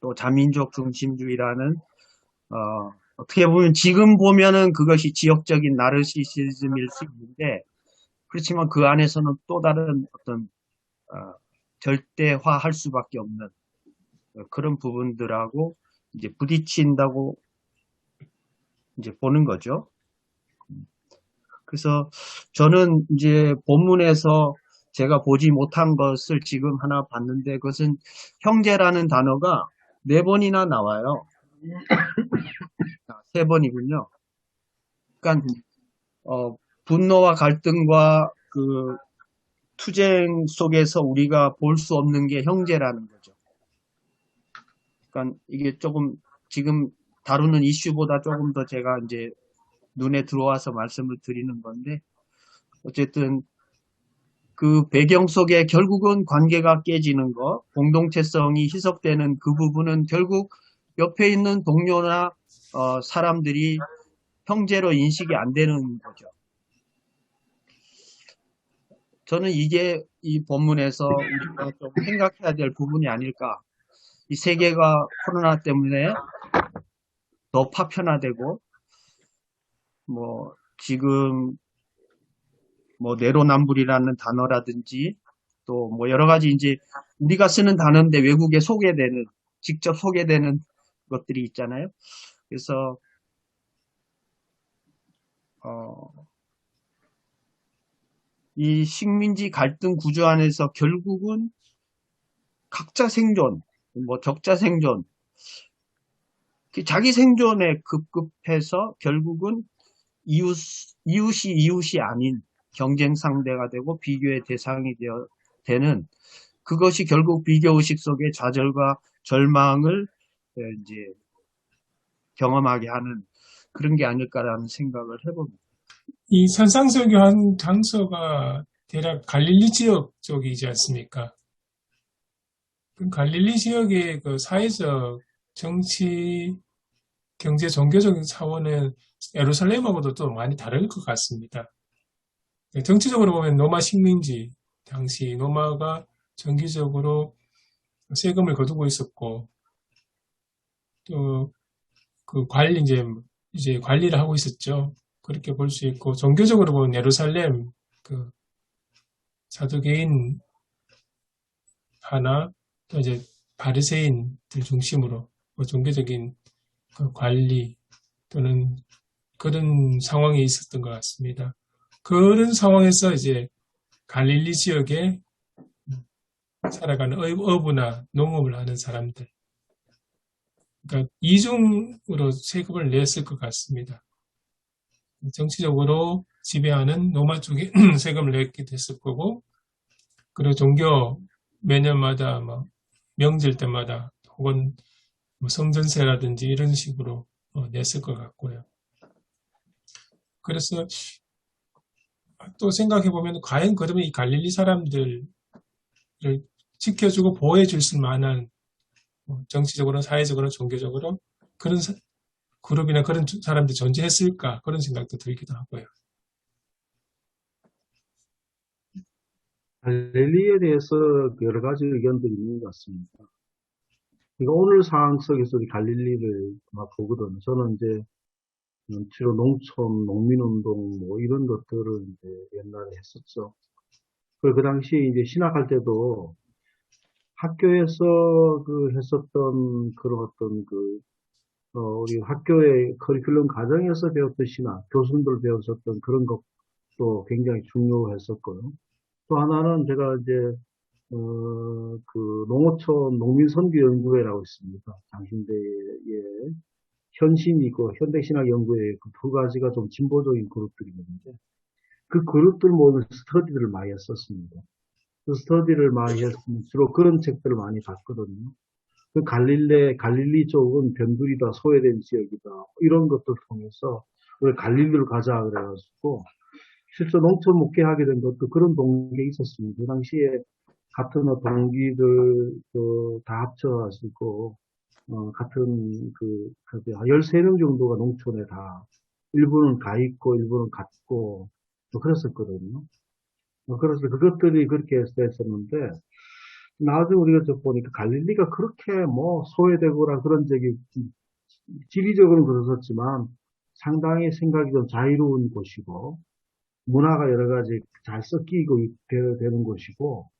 [SPEAKER 3] 또 자민족 중심주의라는 어떻게 보면 지금 보면은 그것이 지역적인 나르시시즘일 수 있는데, 그렇지만 그 안에서는 또 다른 어떤 절대화할 수밖에 없는 그런 부분들하고 이제 부딪힌다고 이제 보는 거죠. 그래서 저는 이제 본문에서 제가 보지 못한 것을 지금 하나 봤는데, 그것은 형제라는 단어가 4번이나 나와요. 3번이군요. 그러니까 분노와 갈등과 그 투쟁 속에서 우리가 볼 수 없는 게 형제라는 거죠. 그러니까 이게 조금 지금 다루는 이슈보다 조금 더 제가 이제 눈에 들어와서 말씀을 드리는 건데, 어쨌든 그 배경 속에 결국은 관계가 깨지는 거, 공동체성이 희석되는 그 부분은 결국 옆에 있는 동료나 사람들이 형제로 인식이 안 되는 거죠. 저는 이게 이 본문에서 우리가 좀 생각해야 될 부분이 아닐까. 이 세계가 코로나 때문에 더 파편화되고, 뭐 지금 뭐 내로남불이라는 단어라든지 또 뭐 여러 가지 이제 우리가 쓰는 단어인데 외국에 소개되는, 직접 소개되는 것들이 있잖아요. 그래서 이 식민지 갈등 구조 안에서 결국은 각자 생존, 뭐 적자 생존, 자기 생존에 급급해서 결국은 이웃이 아닌 경쟁 상대가 되고 비교의 대상이 되는, 그것이 결국 비교의식 속의 좌절과 절망을 이제 경험하게 하는 그런 게 아닐까라는 생각을 해봅니다.
[SPEAKER 5] 이 산상설교 한 장소가 대략 갈릴리 지역 쪽이지 않습니까? 그 갈릴리 지역의 그 사회적, 정치, 경제, 종교적인 차원은 예루살렘하고도 또 많이 다를 것 같습니다. 정치적으로 보면 로마 식민지, 당시 로마가 정기적으로 세금을 거두고 있었고, 또 그 이제 관리를 하고 있었죠. 그렇게 볼 수 있고, 종교적으로 보면 예루살렘, 그 사두개인 하나, 또 이제 바리새인들 중심으로 종교적인 그 관리 또는 그런 상황이 있었던 것 같습니다. 그런 상황에서 이제 갈릴리 지역에 살아가는 어부나 농업을 하는 사람들, 그러니까 이중으로 세금을 냈을 것 같습니다. 정치적으로 지배하는 로마 쪽에 세금을 냈게 됐을 거고, 그리고 종교 매년마다 명절 때마다 혹은 성전세라든지 이런 식으로 냈을 것 같고요. 그래서 또 생각해 보면 과연 그러면 이 갈릴리 사람들을 지켜주고 보호해 줄 만한 정치적으로, 사회적으로, 종교적으로 그런 그룹이나 그런 사람들이 존재했을까, 그런 생각도 들기도 하고요.
[SPEAKER 4] 갈릴리에 대해서 여러 가지 의견들이 있는 것 같습니다. 그러니까 오늘 상황 속에서 갈릴리를 막 보거든요. 저는 이제 주로 농촌, 농민운동 뭐 이런 것들을 이제 옛날에 했었죠. 그리고 그 당시에 이제 신학할 때도 학교에서 그 했었던 그런 어떤 우리 학교의 커리큘럼 과정에서 배웠던 신학, 교수님들 배웠었던 그런 것도 굉장히 중요했었고요. 또 하나는 제가 이제, 그 농어촌 농민선교연구회라고 있습니다. 장신대에 현신이고 현대신학연구회 그 두 가지가 좀 진보적인 그룹들이었는데, 그 그룹들 모두 스터디를 많이 했었습니다. 그 스터디를 많이 했으면 주로 그런 책들을 많이 봤거든요. 그 갈릴리 쪽은 변두리다, 소외된 지역이다, 이런 것들을 통해서 우리 갈릴리로 가자 그래가지고 실제 농촌 목회하게 된 것도 그런 동기가 있었습니다. 그 당시에 같은 동기들 다 합쳐가지고 같은 13명 정도가 농촌에 다 일부는 가 있고 일부는 갔고 또 그랬었거든요. 그래서 그것들이 그렇게 했었는데, 나중에 우리가 보니까 갈릴리가 그렇게 뭐 소외되거나 그런 적이 지리적으로는 그렇었지만 상당히 생각이 좀 자유로운 곳이고 문화가 여러 가지 잘 섞이고 되는 곳이고,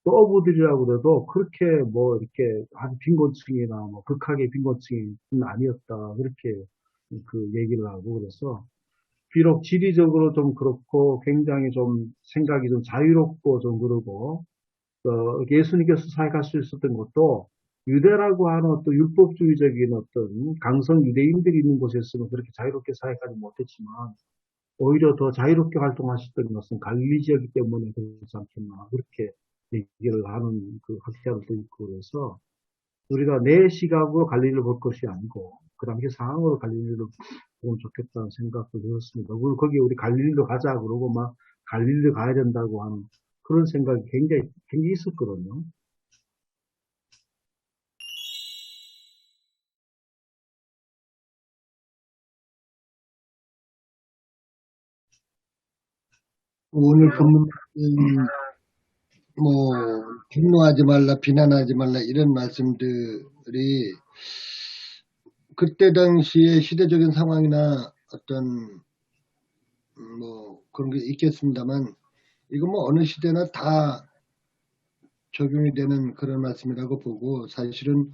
[SPEAKER 4] 또 어부들이라고 그래도 그렇게 뭐 이렇게 아주 빈곤층이나 뭐 극하게 빈곤층이 아니었다, 그렇게 그 얘기를 하고, 그래서 비록 지리적으로 좀 그렇고 굉장히 좀 생각이 좀 자유롭고 좀 그러고 예수님께서 사역할 수 있었던 것도 유대라고 하는 어떤 율법주의적인 어떤 강성 유대인들이 있는 곳이었으면 그렇게 자유롭게 사역하지 못했지만 오히려 더 자유롭게 활동하셨던 것은 갈릴리 지역이기 때문에 그렇지 않겠나, 그렇게 얘기를 하는 그 학자들도 있고, 그래서 우리가 내 시각으로 갈릴리를 볼 것이 아니고 그 당시 상황으로 갈릴리를 보면 좋겠다는 생각도 들었습니다. 그리고 거기 우리 갈릴리로 가자 그러고 막 갈릴리로 가야 된다고 하는 그런 생각이 굉장히 있었거든요.
[SPEAKER 2] 오늘 본문은 뭐 분노하지 말라, 비난하지 말라 이런 말씀들이 그때 당시의 시대적인 상황이나 어떤 뭐 그런 게 있겠습니다만, 이거 뭐 어느 시대나 다 적용이 되는 그런 말씀이라고 보고, 사실은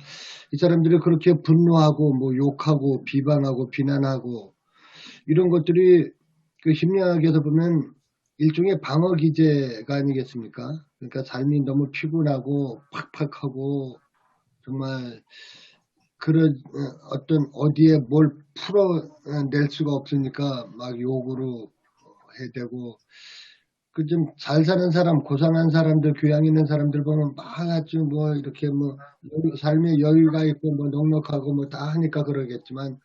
[SPEAKER 2] 이 사람들이 그렇게 분노하고 뭐 욕하고 비방하고 비난하고 이런 것들이 그 심리학에서 보면 일종의 방어 기제가 아니겠습니까? 그러니까 삶이 너무 피곤하고 팍팍하고 정말 그런 어떤 어디에 뭘 풀어낼 수가 없으니까 막 욕으로 해대고 그 좀 잘 사는 사람, 고상한 사람들, 교양 있는 사람들 보면 막 아주 뭐 이렇게 뭐 삶에 여유가 있고 뭐 넉넉하고 뭐 다 하니까 그러겠지만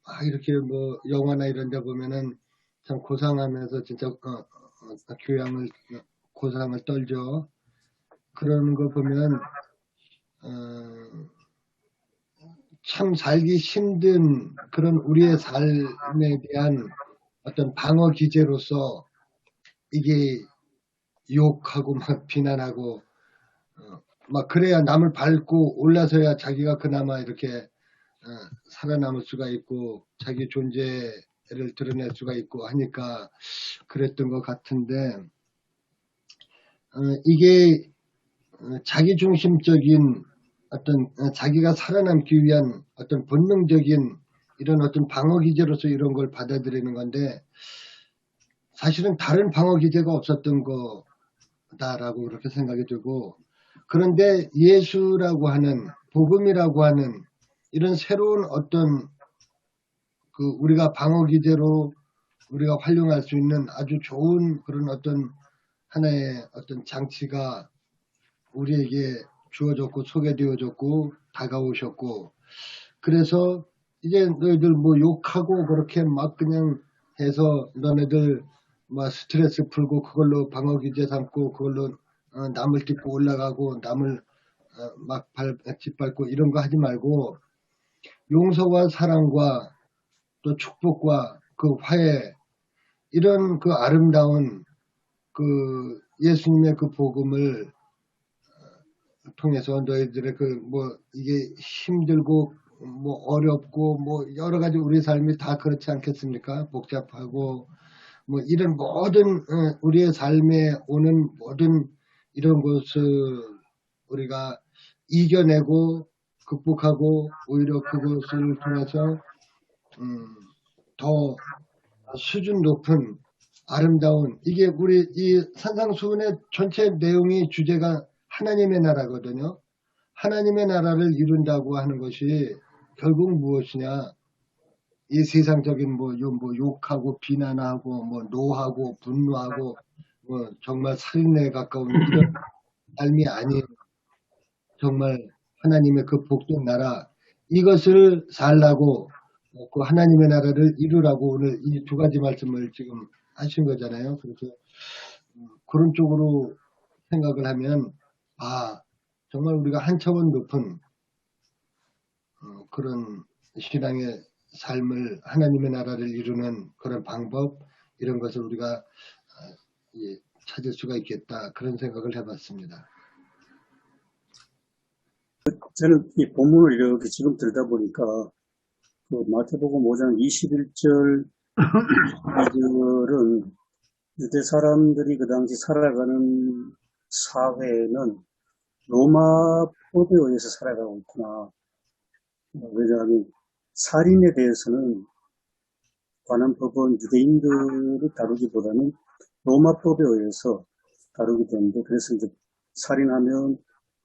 [SPEAKER 2] 막 이렇게 뭐 영화나 이런 데 보면은 참 고상하면서 진짜 교양을 고상을 떨죠. 그러는 거 보면 참 살기 힘든 그런 우리의 삶에 대한 어떤 방어 기제로서 이게 욕하고 막 비난하고 막 그래야 남을 밟고 올라서야 자기가 그나마 이렇게 살아남을 수가 있고 자기 존재를 드러낼 수가 있고 하니까 그랬던 것 같은데 이게 자기중심적인 어떤 자기가 살아남기 위한 어떤 본능적인 이런 어떤 방어 기제로서 이런 걸 받아들이는 건데 사실은 다른 방어 기제가 없었던 거다라고 그렇게 생각이 들고 그런데 예수라고 하는 복음이라고 하는 이런 새로운 어떤 그 우리가 방어 기제로 우리가 활용할 수 있는 아주 좋은 그런 어떤 하나의 어떤 장치가 우리에게 주어졌고 소개되어졌고 다가오셨고 그래서 이제 너희들 뭐 욕하고 그렇게 막 그냥 해서 너네들 막 스트레스 풀고 그걸로 방어 기제 삼고 그걸로 남을 딛고 올라가고 남을 막 짓밟고 이런 거 하지 말고 용서와 사랑과 또 축복과 그 화해 이런 그 아름다운 그 예수님의 그 복음을 통해서 너희들의 그 뭐 이게 힘들고 뭐 어렵고 뭐 여러 가지 우리 삶이 다 그렇지 않겠습니까? 복잡하고 뭐 이런 모든 우리의 삶에 오는 모든 이런 것을 우리가 이겨내고 극복하고 오히려 그것을 통해서 더 수준 높은 아름다운 이게 우리 이 산상수훈의 전체 내용이 주제가 하나님의 나라거든요. 하나님의 나라를 이룬다고 하는 것이 결국 무엇이냐? 이 세상적인 뭐 욕하고 비난하고 뭐 노하고 분노하고 뭐 정말 살인에 가까운 이런 삶이 아닌 정말 하나님의 그 복된 나라 이것을 살라고 그 하나님의 나라를 이루라고 오늘 이 두 가지 말씀을 지금 하신 거잖아요. 그래서 그런 쪽으로 생각을 하면 정말 우리가 한 차원 높은 그런 신앙의 삶을 하나님의 나라를 이루는 그런 방법 이런 것을 우리가 찾을 수가 있겠다 그런 생각을 해봤습니다.
[SPEAKER 6] 저는 이 본문을 이렇게 지금 들다 보니까 그 마태복음 5장 21절 22절은 유대 사람들이 그 당시 살아가는 사회는 로마 법에 의해서 살아가고 있구나. 왜냐하면 살인에 대해서는 관한 법은 유대인들을 다루기보다는 로마법에 의해서 다루게 되는데 그래서 이제 살인하면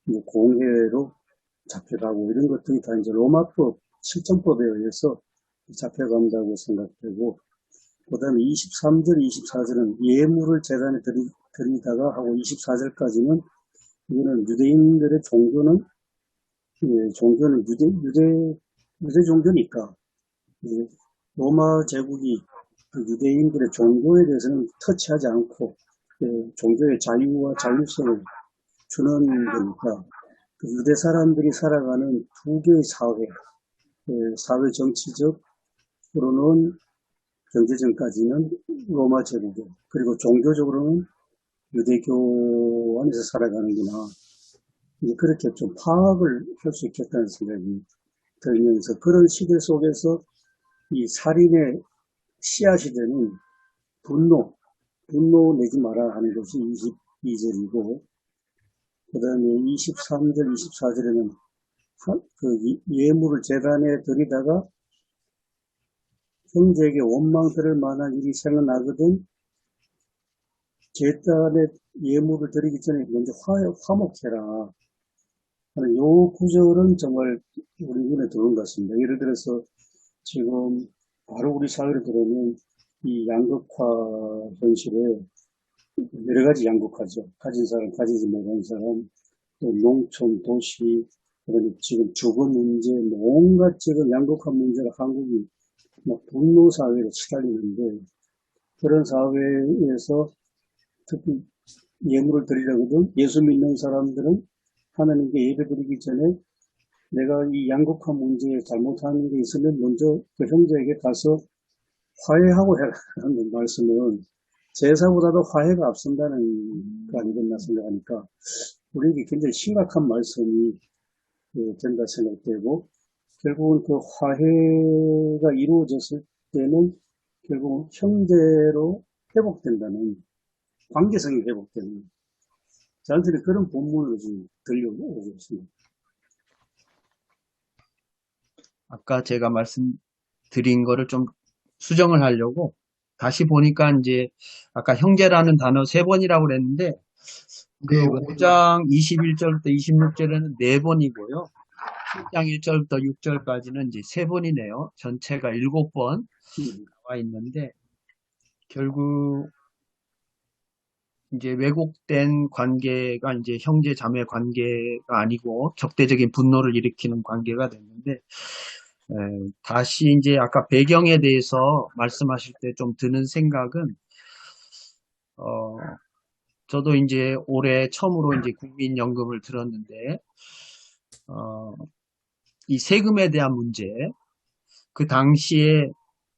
[SPEAKER 6] 이제 공회로 잡혀가고 이런 것들이 다 이제 로마법, 실정법에 의해서 잡혀간다고 생각되고 그 다음에 23절, 24절은 예물을 재단에 드리다가 하고 24절까지는 이거는 유대인들의 종교는 종교는 유대 종교니까 로마 제국이 그 유대인들의 종교에 대해서는 터치하지 않고 종교의 자유와 자율성을 주는 거니까 그 유대 사람들이 살아가는 두 개의 사회 정치적으로는 경제적까지는 로마 제국에 그리고 종교적으로는 유대교 안에서 살아가는구나. 이제 그렇게 좀 파악을 할 수 있겠다는 생각이 들면서 그런 시대 속에서 이 살인의 씨앗이 되는 분노 내지 마라 하는 것이 22절이고 그 다음에 23절, 24절에는 그 예물을 제단에 드리다가 형제에게 원망 들을 만한 일이 생각나거든 제단에 예물을 드리기 전에 먼저 화목해라 하는 요 구절은 정말 우리 눈에 들어온 것 같습니다. 예를 들어서 지금 바로 우리 사회로 들어오면 이 양극화 현실에 여러 가지 양극화죠. 가진 사람, 가지지 못한 사람, 또 농촌, 도시, 그다음에 지금 주거 문제, 온갖 지금 양극화 문제로 한국이 막 분노 사회로 시달리는데 그런 사회에서 특히 예물을 드리려거든 예수 믿는 사람들은 하나님께 예배 드리기 전에 내가 이 양극화 문제에 잘못하는 게 있으면 먼저 그 형제에게 가서 화해하고 해라는 말씀은 제사보다도 화해가 앞선다는 거 아니겠나 생각하니까 우리에게 굉장히 심각한 말씀이 된다 생각되고 결국은 그 화해가 이루어졌을 때는 결국은 형제로 회복된다는 관계성이 회복되는 저한테는 그런 본문으로 지금 들려오고 있습니다.
[SPEAKER 3] 아까 제가 말씀드린 거를 좀 수정을 하려고 다시 보니까 이제 아까 형제라는 단어 3번이라고 그랬는데 그
[SPEAKER 2] 네,
[SPEAKER 3] 5장 21절부터 26절에는 4번이고요. 7장 1절부터 6절까지는 이제 3번이네요. 전체가 7번 나와 있는데 결국 이제 왜곡된 관계가 이제 형제 자매 관계가 아니고 적대적인 분노를 일으키는 관계가 됐는데 다시 이제 아까 배경에 대해서 말씀하실 때 좀 드는 생각은 저도 이제 올해 처음으로 이제 국민연금을 들었는데 이 세금에 대한 문제 그 당시에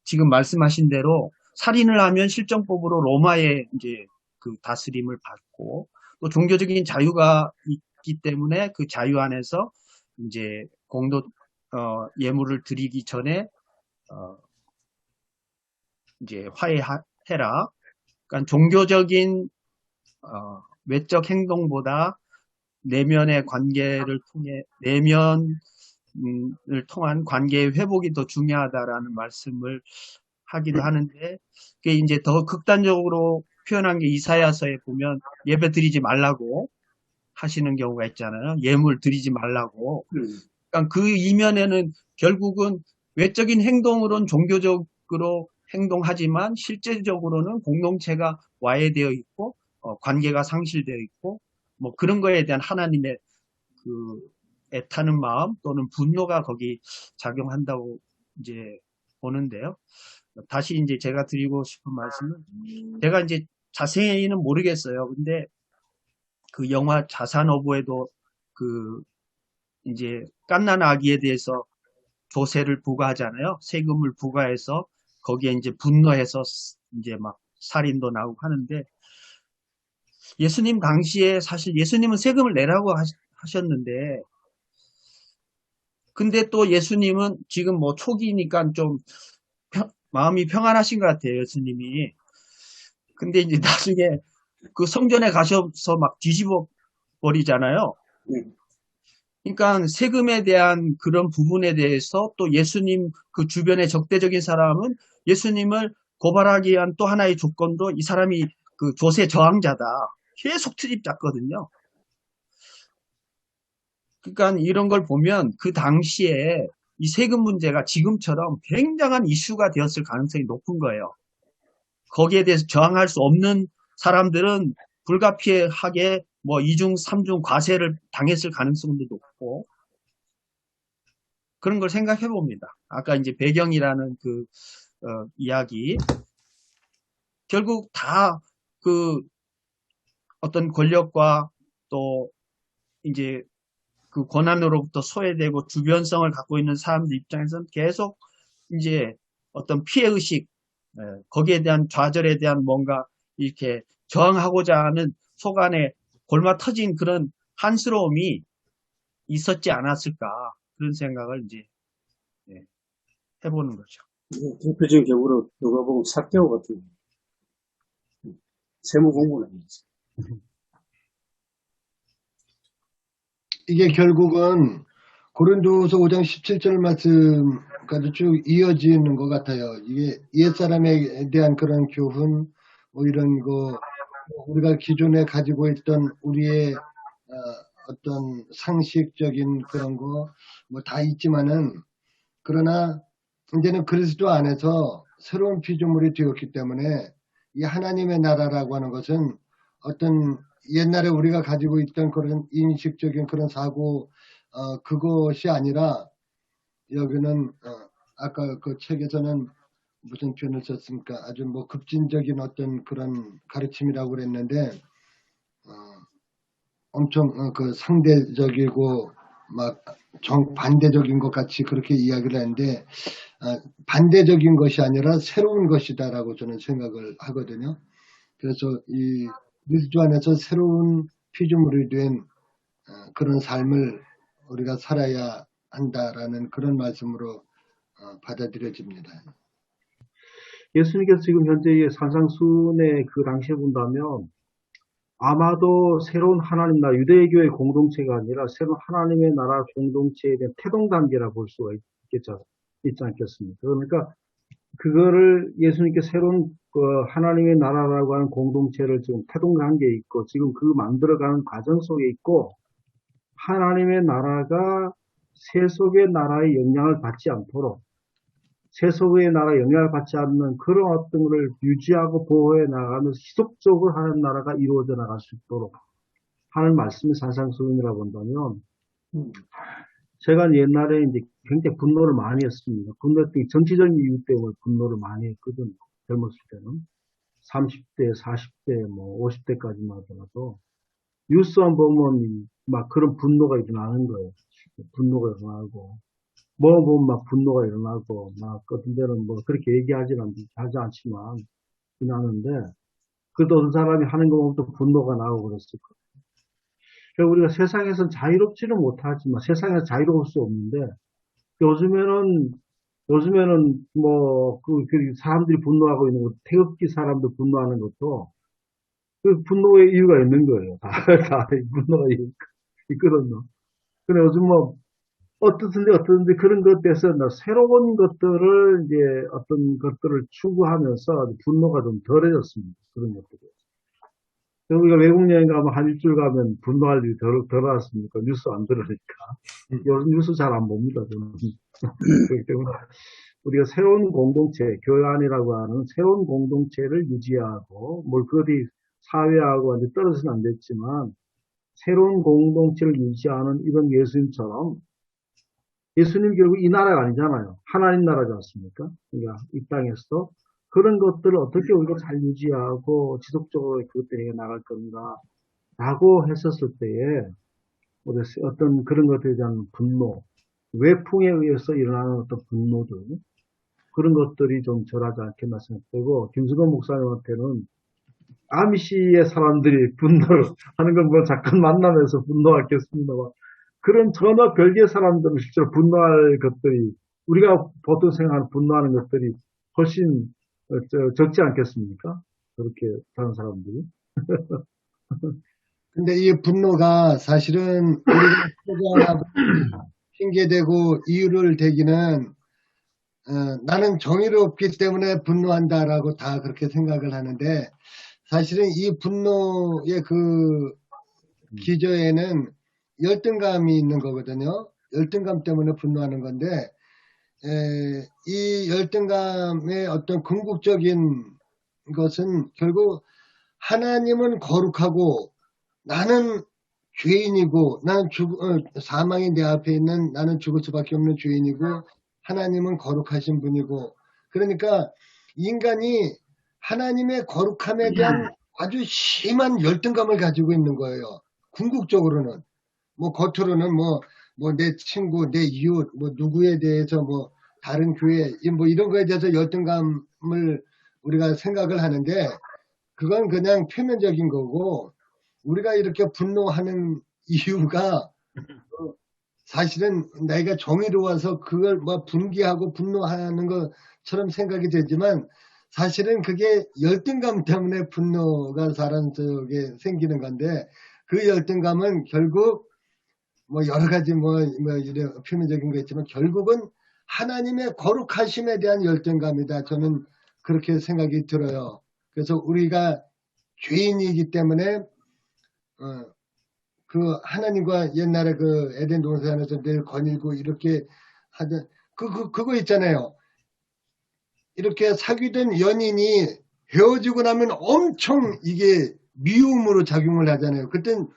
[SPEAKER 3] 지금 말씀하신 대로 살인을 하면 실정법으로 로마의 이제 그 다스림을 받고 또 종교적인 자유가 있기 때문에 그 자유 안에서 이제 예물을 드리기 전에 이제 화해해라. 그러니까 종교적인 외적 행동보다 내면의 관계를 통해 내면을 통한 관계의 회복이 더 중요하다라는 말씀을 하기도 하는데 그게 이제 더 극단적으로 표현한 게 이사야서에 보면 예배 드리지 말라고 하시는 경우가 있잖아요. 예물 드리지 말라고. 그러니까 그 이면에는 결국은 외적인 행동으로는 종교적으로 행동하지만 실제적으로는 공동체가 와해되어 있고 관계가 상실되어 있고 뭐 그런 거에 대한 하나님의 그 애타는 마음 또는 분노가 거기 작용한다고 이제 보는데요. 다시 이제 제가 드리고 싶은 말씀은 제가 이제 자세히는 모르겠어요. 근데 그 영화 자산어부에도 그 이제 갓난 아기에 대해서 조세를 부과하잖아요. 세금을 부과해서 거기에 이제 분노해서 이제 막 살인도 나오고 하는데 예수님 당시에 사실 예수님은 세금을 내라고 하셨는데 근데 또 예수님은 지금 뭐 초기니까 좀 마음이 평안하신 것 같아요. 예수님이. 근데 이제 나중에 그 성전에 가셔서 막 뒤집어 버리잖아요. 그러니까 세금에 대한 그런 부분에 대해서 또 예수님 그 주변의 적대적인 사람은 예수님을 고발하기 위한 또 하나의 조건도 이 사람이 그 조세 저항자다. 계속 트집 잡거든요. 그러니까 이런 걸 보면 그 당시에 이 세금 문제가 지금처럼 굉장한 이슈가 되었을 가능성이 높은 거예요. 거기에 대해서 저항할 수 없는 사람들은 불가피하게 뭐 2중, 3중 과세를 당했을 가능성도 높고 그런 걸 생각해 봅니다. 아까 이제 배경이라는 그 이야기 결국 다 그 어떤 권력과 또 이제 그 권한으로부터 소외되고 주변성을 갖고 있는 사람들 입장에서는 계속 이제 어떤 피해의식 거기에 대한 좌절에 대한 뭔가 이렇게 저항하고자 하는 속안에 골마 터진 그런 한스러움이 있었지 않았을까 그런 생각을 이제 해보는 거죠.
[SPEAKER 6] 대표적인 경우로 누가 보면 사개오 같은 세무 공무원 아니었어요.
[SPEAKER 2] 이게 결국은 고린도서 5장 17절 말씀 까지 쭉 이어지는 것 같아요. 이게 옛사람에 대한 그런 교훈, 뭐 이런 거, 우리가 기존에 가지고 있던 우리의 어떤 상식적인 그런 거, 뭐 다 있지만은, 그러나 이제는 그리스도 안에서 새로운 피조물이 되었기 때문에 이 하나님의 나라라고 하는 것은 어떤 옛날에 우리가 가지고 있던 그런 인식적인 그런 사고, 그것이 아니라 여기는 아까 그 책에서는 무슨 표현을 썼습니까? 아주 뭐 급진적인 어떤 그런 가르침이라고 그랬는데 엄청 그 상대적이고 막 정반대적인 것 같이 그렇게 이야기를 했는데 반대적인 것이 아니라 새로운 것이다라고 저는 생각을 하거든요. 그래서 이 그리스도 안에서 새로운 피조물이 된 그런 삶을 우리가 살아야 한다라는 그런 말씀으로 받아들여집니다.
[SPEAKER 4] 예수님께서 지금 현재 이 산상순의 그 당시에 본다면 아마도 새로운 하나님 나라, 유대교의 공동체가 아니라 새로운 하나님의 나라 공동체에 대한 태동 단계라 볼 수가 있지 않겠습니까? 그러니까 그거를 예수님께 새로운 하나님의 나라라고 하는 공동체를 지금 태동 단계에 있고 지금 그 만들어가는 과정 속에 있고 하나님의 나라가 세속의 나라의 영향을 받지 않도록 세속의 나라 영향을 받지 않는 그런 어떤 것을 유지하고 보호해 나가면서 지속적으로 하는 나라가 이루어져 나갈 수 있도록 하는 말씀이 산상수훈이라고 본다면 제가 옛날에 이제 굉장히 분노를 많이 했습니다. 분노 때문에 정치적인 이유 때문에 분노를 많이 했거든요. 젊었을 때는 30대, 40대, 뭐 50대까지만 하더라도 뉴스만 보면 막 그런 분노가 일어나는 거예요. 분노가 일어나고 뭐 보면 막 분노가 일어나고 막 어떤 데는 뭐 그렇게 얘기하지 않지만 일어나는데 그래도 어떤 사람이 하는 거 보면 또 분노가 나오고 그랬을 거예요. 그러니까 우리가 세상에서 자유롭지는 못하지만 세상에서 자유로울 수 없는데 요즘에는 뭐 그 사람들이 분노하고 있는 것, 태극기 사람들 분노하는 것도 그 분노의 이유가 있는 거예요. 다 분노가 있거든요. 근데 요즘 뭐 어떻든지 그런 것에서 새로운 것들을 이제 어떤 것들을 추구하면서 분노가 좀 덜해졌습니다. 그런 것들이. 우리가 외국 여행 가면 한 일주일 가면 분노할 일이 덜 왔습니까? 뉴스 안 들으니까. 요즘 뉴스 잘 안 봅니다, 저는. 그렇기 때문에 우리가 새로운 공동체, 교회 안이라고 하는 새로운 공동체를 유지하고, 뭘 그것이 사회하고 완전 떨어져서는 안 됐지만, 새로운 공동체를 유지하는 이런 예수님처럼, 예수님 결국 이 나라가 아니잖아요. 하나님 나라지 않습니까? 그러니까 이 땅에서 그런 것들을 어떻게 우리가 잘 유지하고 지속적으로 그것들을 해 나갈 건가 라고 했었을 때에 어떤 그런 것들에 대한 분노, 외풍에 의해서 일어나는 어떤 분노들 그런 것들이 좀 절하지 않겠나 생각되고 김수건 목사님한테는 아미시의 사람들이 분노를 하는 건 뭐 잠깐 만나면서 분노하겠습니다만 그런 전혀 별개의 사람들은 실제로 분노할 것들이 우리가 보통 생각하는 분노하는 것들이 훨씬 적지 않겠습니까? 그렇게 다른 사람들이.
[SPEAKER 2] 근데 이 분노가 사실은 우리가 핑계대고 이유를 대기는 나는 정의롭기 때문에 분노한다라고 다 그렇게 생각을 하는데 사실은 이 분노의 그 기저에는 열등감이 있는 거거든요. 열등감 때문에 분노하는 건데 이 열등감의 어떤 궁극적인 것은 결국 하나님은 거룩하고 나는 죄인이고 나는 사망이 내 앞에 있는 나는 죽을 수밖에 없는 죄인이고 하나님은 거룩하신 분이고 그러니까 인간이 하나님의 거룩함에 대한 아주 심한 열등감을 가지고 있는 거예요. 궁극적으로는 뭐 겉으로는 뭐 내 친구, 내 이웃, 뭐 누구에 대해서 뭐 다른 교회 뭐 이런 거에 대해서 열등감을 우리가 생각을 하는데 그건 그냥 표면적인 거고 우리가 이렇게 분노하는 이유가 사실은 내가 정의로워서 그걸 뭐 분개하고 분노하는 것처럼 생각이 되지만 사실은 그게 열등감 때문에 분노가 사람 속에 생기는 건데 그 열등감은 결국 뭐 여러 가지 뭐 이런 표면적인 거 있지만 결국은 하나님의 거룩하심에 대한 열등감이다. 저는 그렇게 생각이 들어요. 그래서 우리가 죄인이기 때문에 그 하나님과 옛날에 그 에덴 동산에서 늘 거닐고 이렇게 하던 그거 있잖아요. 이렇게 사귀던 연인이 헤어지고 나면 엄청 이게 미움으로 작용을 하잖아요. 그땐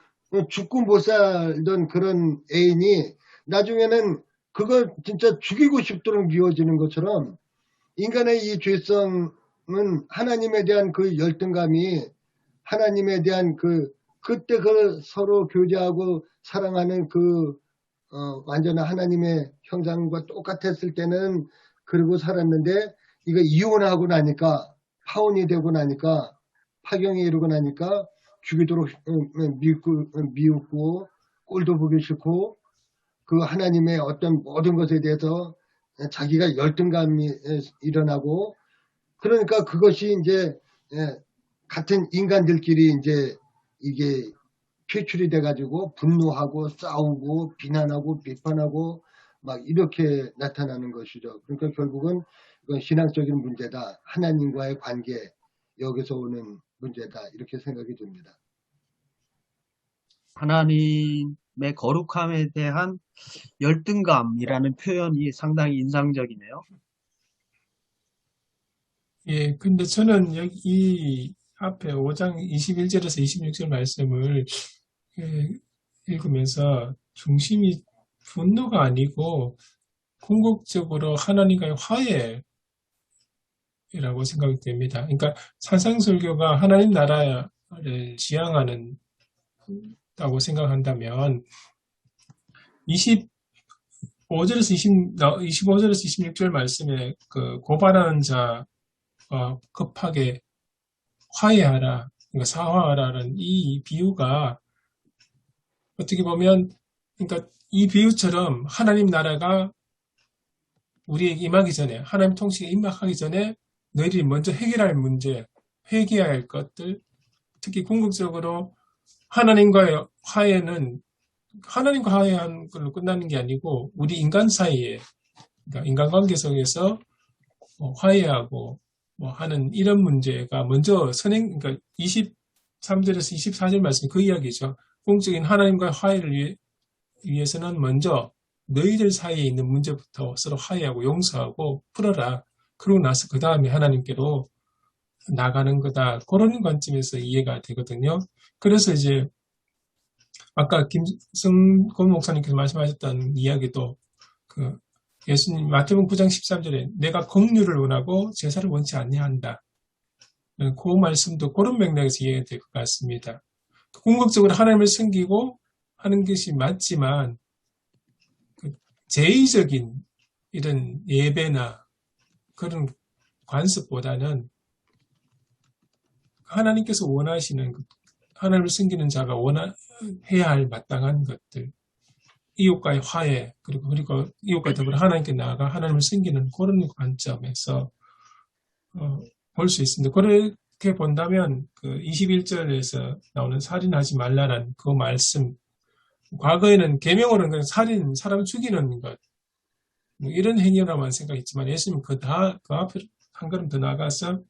[SPEAKER 2] 죽고 못 살던 그런 애인이 나중에는 그걸 진짜 죽이고 싶도록 미워지는 것처럼 인간의 이 죄성은 하나님에 대한 그 열등감이 하나님에 대한 그때 그 서로 교제하고 사랑하는 완전한 하나님의 형상과 똑같았을 때는 그러고 살았는데 이거 이혼하고 나니까 파혼이 되고 나니까 파경에 이르고 나니까 죽이도록 미웃고 꼴도 보기 싫고 그 하나님의 어떤 모든 것에 대해서 자기가 열등감이 일어나고 그러니까 그것이 이제 같은 인간들끼리 이제 이게 표출이 돼가지고 분노하고 싸우고 비난하고 비판하고 막 이렇게 나타나는 것이죠. 그러니까 결국은 이건 신앙적인 문제다. 하나님과의 관계 여기서 오는 문제다. 이렇게 생각이 듭니다.
[SPEAKER 3] 하나님의 거룩함에 대한 열등감이라는 표현이 상당히 인상적이네요.
[SPEAKER 5] 예, 근데 저는 여기 이 앞에 5장 21절에서 26절 말씀을 읽으면서 중심이 분노가 아니고 궁극적으로 하나님과의 화해라고 생각이 됩니다. 그러니까 산상설교가 하나님 나라를 지향하는 다고 생각한다면 25절에서 26절 말씀에 그 고발하는 자 급하게 화해하라, 그러니까 사화하라는 이 비유가 어떻게 보면 그러니까 이 비유처럼 하나님 나라가 우리에게 임하기 전에 하나님 통치가 임박하기 전에 너희들이 먼저 해결할 문제, 회개해야 할 것들, 특히 궁극적으로 하나님과의 화해는 하나님과 화해한 걸로 끝나는 게 아니고 우리 인간 사이에 그러니까 인간관계 속에서 화해하고 하는 이런 문제가 먼저 그러니까 23절에서 24절 말씀 그 이야기죠. 궁극적인 하나님과의 화해를 위해서는 먼저 너희들 사이에 있는 문제부터 서로 화해하고 용서하고 풀어라. 그러고 나서 그 다음에 하나님께로 나가는 거다. 그런 관점에서 이해가 되거든요. 그래서 이제 아까 김승곤 목사님께서 말씀하셨던 이야기도 그 예수님 마태복음 9장 13절에 내가 긍휼을 원하고 제사를 원치 아니한다. 그 말씀도 그런 맥락에서 이해가 될 것 같습니다. 궁극적으로 하나님을 섬기고 하는 것이 맞지만 제의적인 이런 예배나 그런 관습보다는 하나님께서 원하시는 하나님을 섬기는 자가 해야 할 마땅한 것들, 이웃과의 화해, 그리고 이웃과 더불어 하나님께 나아가 하나님을 섬기는 그런 관점에서 볼 수 있습니다. 그렇게 본다면 그 21절에서 나오는 살인하지 말라는 그 말씀, 과거에는 계명으로는 그냥 사람 죽이는 것, 이런 행위라만 생각했지만 예수님은 그 앞에 한 걸음 더 나아가서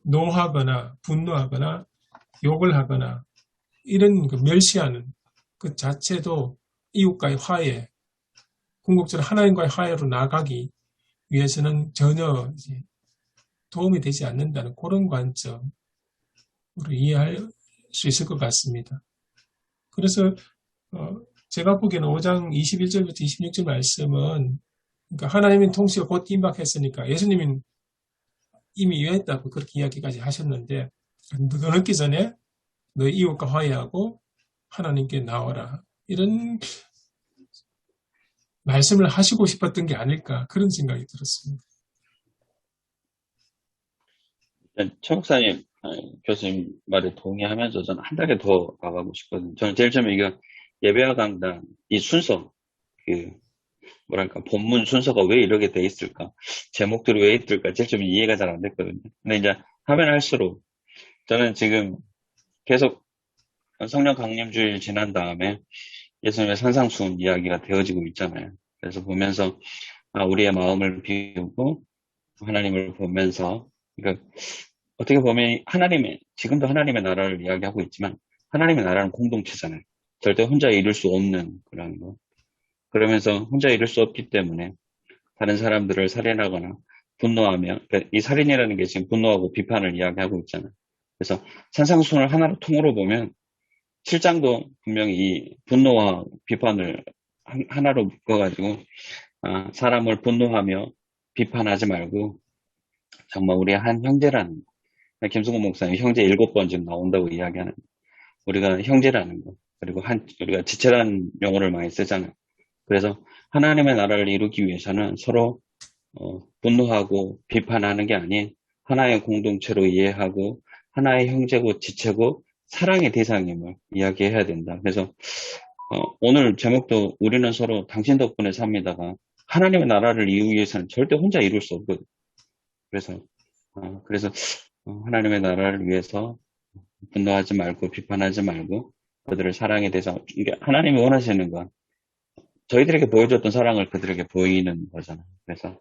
[SPEAKER 5] 노하거나 분노하거나 욕을 하거나 이런 멸시하는 그 자체도 이웃과의 화해, 궁극적으로 하나님과의 화해로 나가기 위해서는 전혀 도움이 되지 않는다는 그런 관점으로 이해할 수 있을 것 같습니다. 그래서 제가 보기에는 5장 21절부터 26절 말씀은 그러니까 하나님의 통치가 곧 임박했으니까 예수님은 이미 이해했다고 그렇게 이야기까지 하셨는데 더 늦기 전에 너희 이웃과 화해하고 하나님께 나와라. 이런 말씀을 하시고 싶었던 게 아닐까 그런 생각이 들었습니다.
[SPEAKER 1] 최 목사님, 교수님 말에 동의하면서 저는 한 단계 더 나가고 싶거든요. 저는 제일 처음에 이거 예배와 강단, 이 순서, 본문 순서가 왜 이렇게 돼 있을까? 제목들이 왜 있을까? 제일 처음에 이해가 잘 안 됐거든요. 근데 이제 하면 할수록 저는 지금 계속 성령 강림주일 지난 다음에 예수님의 산상수훈 이야기가 되어지고 있잖아요. 그래서 보면서 우리의 마음을 비우고 하나님을 보면서, 그러니까 어떻게 보면 지금도 하나님의 나라를 이야기하고 있지만 하나님의 나라는 공동체잖아요. 절대 혼자 이룰 수 없는 그런 거. 그러면서 혼자 이룰 수 없기 때문에 다른 사람들을 살인하거나 분노하며, 그러니까 이 살인이라는 게 지금 분노하고 비판을 이야기하고 있잖아요. 그래서 산상수훈을 하나로 통으로 보면 7장도 분명히 이 분노와 비판을 하나로 묶어가지고 사람을 분노하며 비판하지 말고 정말 우리 한 형제라는 거. 김승호 목사님 형제 7번 지금 나온다고 이야기하는 거. 우리가 형제라는 거. 그리고 우리가 지체라는 용어를 많이 쓰잖아요. 그래서 하나님의 나라를 이루기 위해서는 서로 분노하고 비판하는 게 아닌 하나의 공동체로 이해하고 하나의 형제고 지체고 사랑의 대상임을 이야기해야 된다. 그래서 오늘 제목도 우리는 서로 당신 덕분에 삽니다가 하나님의 나라를 이루기 위해서는 절대 혼자 이룰 수 없거든요. 그래서 하나님의 나라를 위해서 분노하지 말고 비판하지 말고 그들을 사랑의 대상, 이게 하나님이 원하시는 건 저희들에게 보여줬던 사랑을 그들에게 보이는 거잖아요. 그래서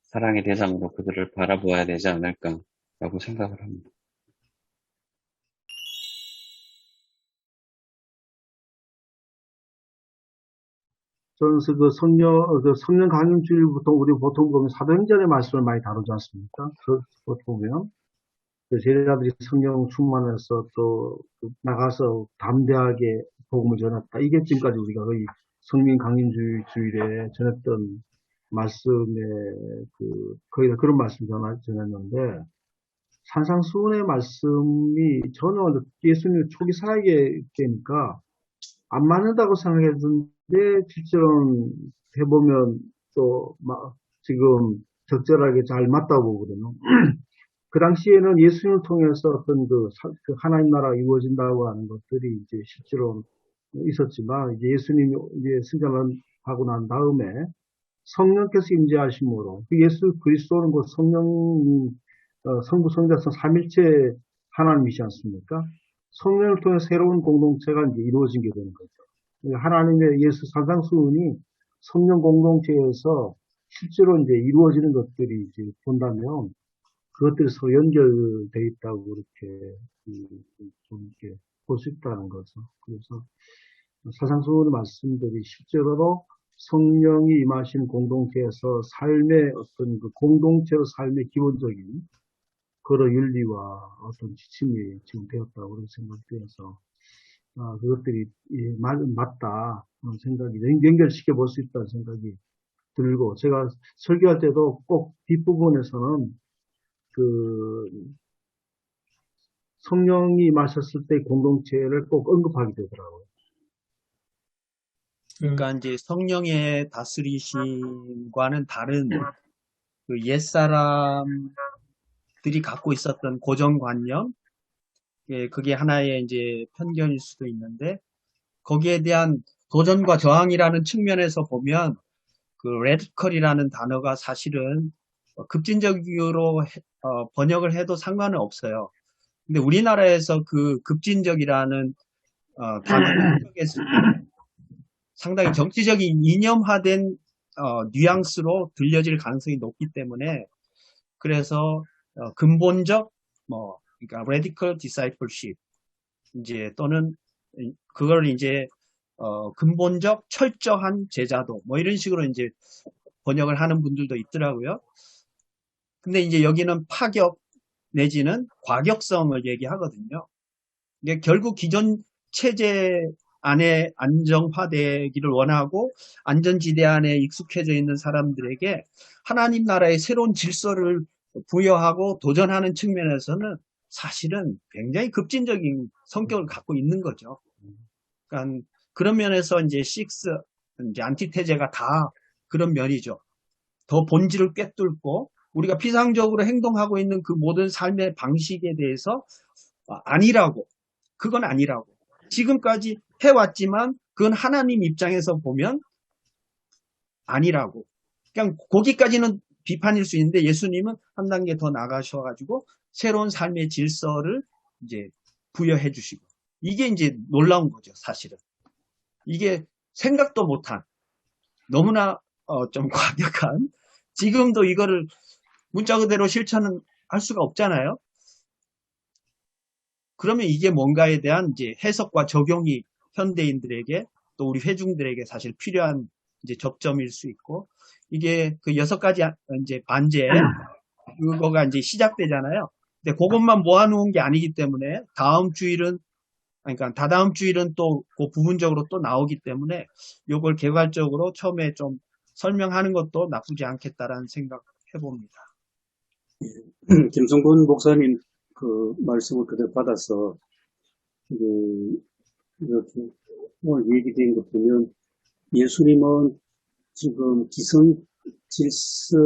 [SPEAKER 1] 사랑의 대상으로 그들을 바라보아야 되지 않을까라고 생각을 합니다.
[SPEAKER 4] 저는 그 성령 강림주일부터 우리 보통 보면 사도행전의 말씀을 많이 다루지 않습니까? 보면 제자들이 성령 충만해서 또 나가서 담대하게 복음을 전했다. 이게 지금까지 우리가 거의 성령 강림주일에 전했던 말씀에 거의 그런 말씀 전했는데 산상수훈의 말씀이 저는 예수님 초기 사역이니까 안 맞는다고 생각했는데 실제로는 해보면 또 지금 적절하게 잘 맞다고 보거든요. 그 당시에는 예수님을 통해서 어떤 그 하나님 나라가 이루어진다고 하는 것들이 이제 실제로 있었지만 이제 예수님이 이제 승천을 하고 난 다음에 성령께서 임재하심으로 예수 그리스도는 그 성부 성자성 삼일체 하나님이지 않습니까? 성령을 통해 새로운 공동체가 이제 이루어진 게 되는 거죠. 하나님의 예수 산상수훈이 성령 공동체에서 실제로 이제 이루어지는 것들이 이제 본다면 그것들이 서로 연결되어 있다고 그렇게 좀 이렇게 볼 수 있다는 거죠. 그래서 산상수훈의 말씀들이 실제로도 성령이 임하신 공동체에서 삶의 어떤 그 공동체의 삶의 기본적인 그런 윤리와 어떤 지침이 지금 되었다고 그런 생각되어서 그것들이 맞다 그런 생각이 연결시켜 볼 수 있다는 생각이 들고 제가 설교할 때도 꼭 뒷부분에서는 그 성령이 임하셨을 때 공동체를 꼭 언급하게 되더라고요.
[SPEAKER 3] 그러니까 이제 성령의 다스리심과는 다른 그 옛사람들이 갖고 있었던 고정관념, 그게 하나의 이제 편견일 수도 있는데 거기에 대한 도전과 저항이라는 측면에서 보면 그 레디컬이라는 단어가 사실은 급진적으로 번역을 해도 상관은 없어요. 근데 우리나라에서 그 급진적이라는 단어를 해석했을 때 상당히 정치적인 이념화된 뉘앙스로 들려질 가능성이 높기 때문에 그래서 근본적 그러니까 radical discipleship 이제 또는 그걸 이제 근본적 철저한 제자도 뭐 이런 식으로 이제 번역을 하는 분들도 있더라고요. 근데 이제 여기는 파격 내지는 과격성을 얘기하거든요. 이게 결국 기존 체제 안에 안정화되기를 원하고 안전지대 안에 익숙해져 있는 사람들에게 하나님 나라의 새로운 질서를 부여하고 도전하는 측면에서는 사실은 굉장히 급진적인 성격을 갖고 있는 거죠. 그러니까 그런 면에서 이제 이제 안티테제가 다 그런 면이죠. 더 본질을 꿰뚫고 우리가 피상적으로 행동하고 있는 그 모든 삶의 방식에 대해서 아니라고, 그건 아니라고. 지금까지 해왔지만 그건 하나님 입장에서 보면 아니라고. 그냥 거기까지는 비판일 수 있는데 예수님은 한 단계 더 나가셔가지고 새로운 삶의 질서를 이제 부여해 주시고 이게 이제 놀라운 거죠, 사실은. 이게 생각도 못한 너무나 좀 과격한, 지금도 이거를 문자 그대로 실천은 할 수가 없잖아요. 그러면 이게 뭔가에 대한 이제 해석과 적용이 현대인들에게 또 우리 회중들에게 사실 필요한 이제 접점일 수 있고, 이게 그 6가지 이제 반제 그거가 이제 시작되잖아요. 근데 그것만 모아놓은 게 아니기 때문에 다음 주일은, 그러니까 다다음 주일은 또 그 부분적으로 또 나오기 때문에 이걸 개괄적으로 처음에 좀 설명하는 것도 나쁘지 않겠다라는 생각 해봅니다.
[SPEAKER 6] 김성곤 목사님 그 말씀을 그대로 받아서 그 이렇게 오늘 얘기된 거 보면 예수님은 지금 기성 질서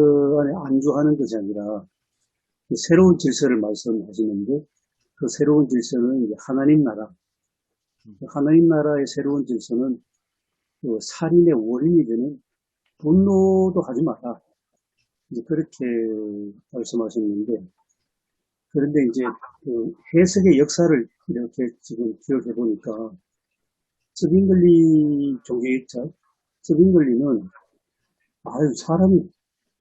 [SPEAKER 6] 안에 안주하는 것이 아니라 새로운 질서를 말씀하시는데, 그 새로운 질서는 이제 하나님 나라, 하나님 나라의 새로운 질서는 그 살인의 원인이 되는 분노도 하지 마라, 이제 그렇게 말씀하셨는데, 그런데 이제 그 해석의 역사를 이렇게 지금 기억해 보니까 서빙글리 종교학자 서빙글리는 아유 사람이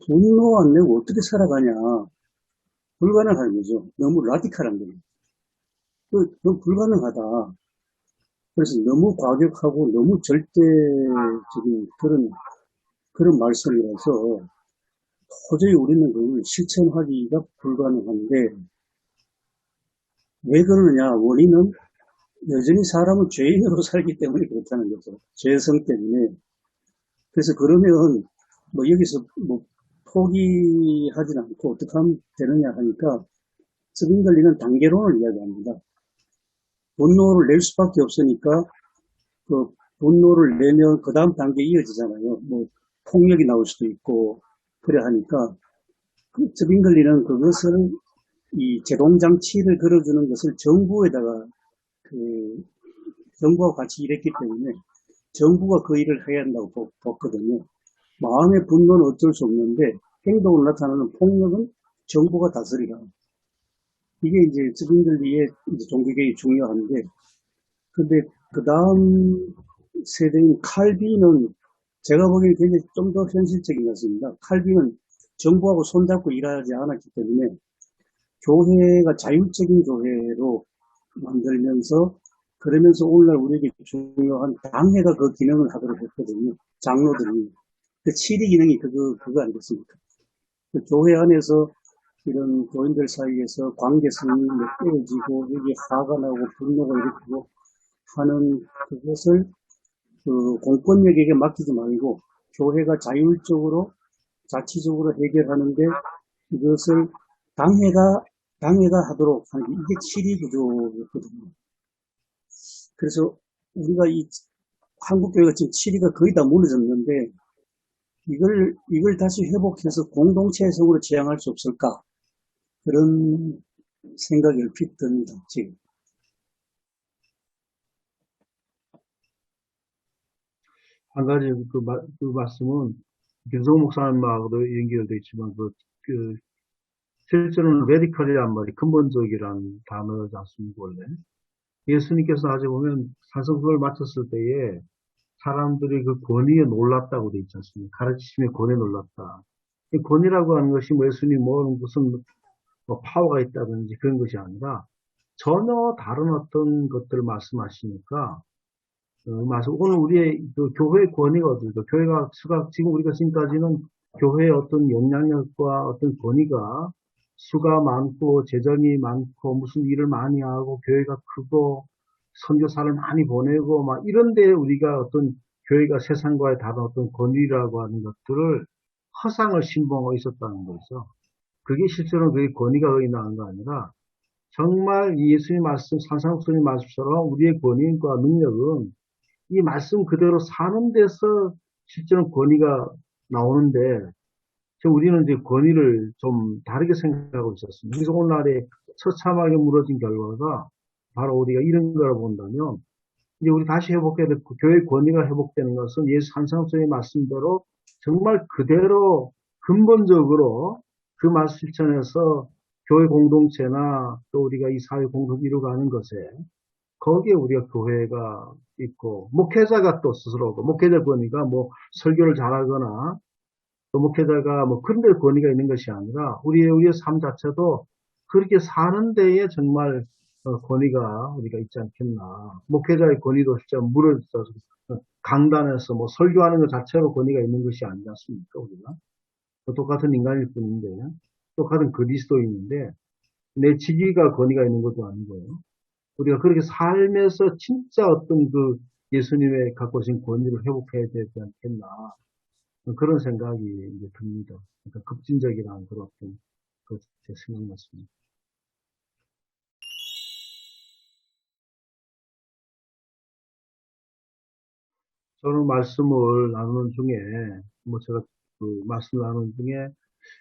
[SPEAKER 6] 분노 안 내고 어떻게 살아가냐, 불가능한 거죠. 너무 라디칼한 거예요. 너무 불가능하다. 그래서 너무 과격하고 너무 절대적인 그런 말씀이라서 도저히 우리는 그걸 실천하기가 불가능한데, 왜 그러느냐? 원인은 여전히 사람은 죄인으로 살기 때문에 그렇다는 거죠. 죄성 때문에. 그래서 그러면 뭐 여기서 뭐 포기하진 않고 어떻게 하면 되느냐 하니까 서빙관리는 단계론을 이야기합니다. 분노를 낼 수밖에 없으니까 그 분노를 내면 그 다음 단계 이어지잖아요. 뭐 폭력이 나올 수도 있고 그래 하니까 그 서빙관리는 그것을 이 제동장치를 걸어주는 것을 정부에다가 그 정부와 같이 일했기 때문에 정부가 그 일을 해야 한다고 봤거든요. 마음의 분노는 어쩔 수 없는데 행동으로 나타나는 폭력은 정부가 다스리라. 이게 이제 서빙관리의 종교개혁이 중요한데, 근데 그 다음 세대인 칼빈은 제가 보기엔 굉장히 좀 더 현실적인 것 같습니다. 칼빈은 정부하고 손잡고 일하지 않았기 때문에 교회가 자율적인 교회로 만들면서, 그러면서 오늘날 우리에게 중요한 당회가 그 기능을 하도록 했거든요. 장로들이. 그 치리 기능이 그거 아니겠습니까? 그 교회 안에서 이런 교인들 사이에서 관계성이 깨어지고, 여기 화가 나고 분노가 일으키고 하는 그것을 그 공권력에게 맡기지 말고 교회가 자율적으로 자치적으로 해결하는데, 이것을 당회가 하도록 하는 게 이게 치리 구조였거든요. 그래서 우리가 이 한국교회가 지금 치리가 거의 다 무너졌는데, 이걸 다시 회복해서 공동체성으로 지향할 수 없을까? 그런 생각이 얼핏 듭니다, 지금.
[SPEAKER 4] 한 가지 그 말씀은 김성호 목사님하고도 연결되어 있지만 실제로는 레디컬이란 말이 근본적이라는 단어지 않습니까, 원래. 예수님께서 아직 보면 산성수를 마쳤을 때에 사람들이 그 권위에 놀랐다고 되어 있지 않습니까? 가르치심의 권위에 놀랐다. 이 권위라고 하는 것이 뭐 예수님 무슨 뭐 파워가 있다든지 그런 것이 아니라 전혀 다른 어떤 것들을 말씀하시니까, 오늘 우리의 그 교회의 권위가 어디죠? 교회가 지금 우리가 지금까지는 교회의 어떤 영향력과 어떤 권위가 수가 많고 재정이 많고 무슨 일을 많이 하고 교회가 크고 선교사를 많이 보내고 막 이런데 우리가 어떤 교회가 세상과의 다른 어떤 권위라고 하는 것들을 허상을 신봉하고 있었다는 거죠. 그게 실제로 그게 권위가 의인하는 거 아니라 정말 이 예수님 말씀, 산상수님 말씀처럼 우리의 권위과 능력은 이 말씀 그대로 사는 데서 실제로 권위가 나오는데, 우리는 이제 권위를 좀 다르게 생각하고 있었습니다. 그래서 오늘날에 처참하게 무너진 결과가 바로 우리가 이런 거라 본다면, 이제 우리 다시 회복해야 될 교회의 권위가 회복되는 것은 예수 산상수의 말씀대로 정말 그대로 근본적으로 그 말씀 실천해서 교회 공동체나 또 우리가 이 사회 공동 이루어가는 것에 거기에 우리가 교회가 있고, 목회자가 또 스스로고, 목회자 권위가 뭐 설교를 잘하거나, 또 목회자가 뭐 그런 데 권위가 있는 것이 아니라, 우리의 삶 자체도 그렇게 사는 데에 정말 권위가 우리가 있지 않겠나. 목회자의 권위도 진짜 물어서 강단에서 뭐 설교하는 것 자체로 권위가 있는 것이 아니지 않습니까, 우리가? 똑같은 인간일 뿐인데, 똑같은 그리스도인인데, 내 직위가 권위가 있는 것도 아니고요. 우리가 그렇게 삶에서 진짜 어떤 그 예수님의 갖고 계신 권위를 회복해야 되지 않겠나. 그런 생각이 이제 듭니다. 그러니까 급진적이라는 그런 어떤 제 생각 같습니다. 저는 말씀을 나누는 중에, 뭐 제가 그 말씀 나누는 중에,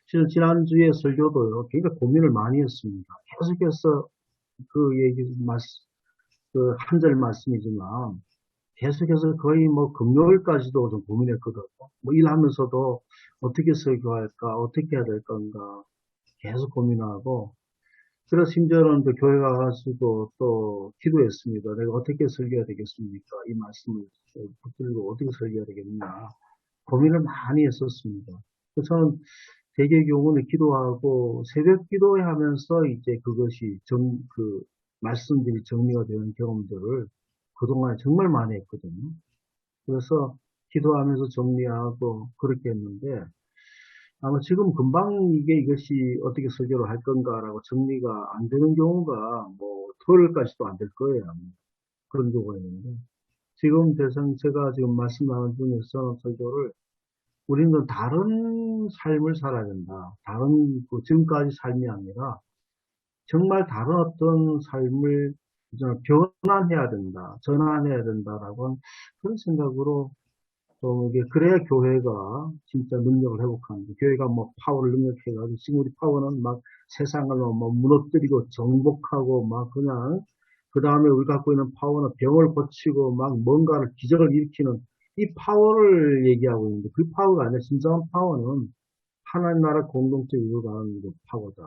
[SPEAKER 4] 실은 지난주에 설교도요, 굉장히 고민을 많이 했습니다. 계속해서 그 얘기, 그 한 절 말씀이지만, 계속해서 거의 뭐 금요일까지도 좀 고민했거든요. 뭐 일하면서도 어떻게 설교할까, 어떻게 해야 될 건가, 계속 고민하고, 그래서 심지어는 또 교회 가가지고 또 기도했습니다. 내가 어떻게 설교해야 되겠습니까? 이 말씀을 붙들고 어떻게 설교해야 되겠나. 고민을 많이 했었습니다. 그래서 저는 대개 경우는 기도하고 새벽 기도회 하면서 이제 그것이 말씀들이 정리가 되는 경험들을 그동안에 정말 많이 했거든요. 그래서 기도하면서 정리하고 그렇게 했는데 아마 지금 금방 이것이 어떻게 설교를 할 건가라고 정리가 안 되는 경우가 뭐 토요일까지도 안 될 거예요. 아마. 그런 경우가 있는데 지금 제가 지금 말씀 나눈 중에서 설교를 우리는 다른 삶을 살아야 된다. 다른 지금까지 삶이 아니라 정말 다른 어떤 삶을 변환해야 된다. 전환해야 된다라고 하는 그런 생각으로 좀 이게 그래야 교회가 진짜 능력을 회복하는 거. 교회가 뭐 파워를 능력해가지고 지금 우리 파워는 막 세상을 뭐 무너뜨리고 정복하고 막 그냥 그 다음에 우리 갖고 있는 파워는 병을 고치고 막 뭔가를 기적을 일으키는 이 파워를 얘기하고 있는데 그 파워가 아니라 진정한 파워는 하나님 나라 공동체 이루어가는 그 파워다.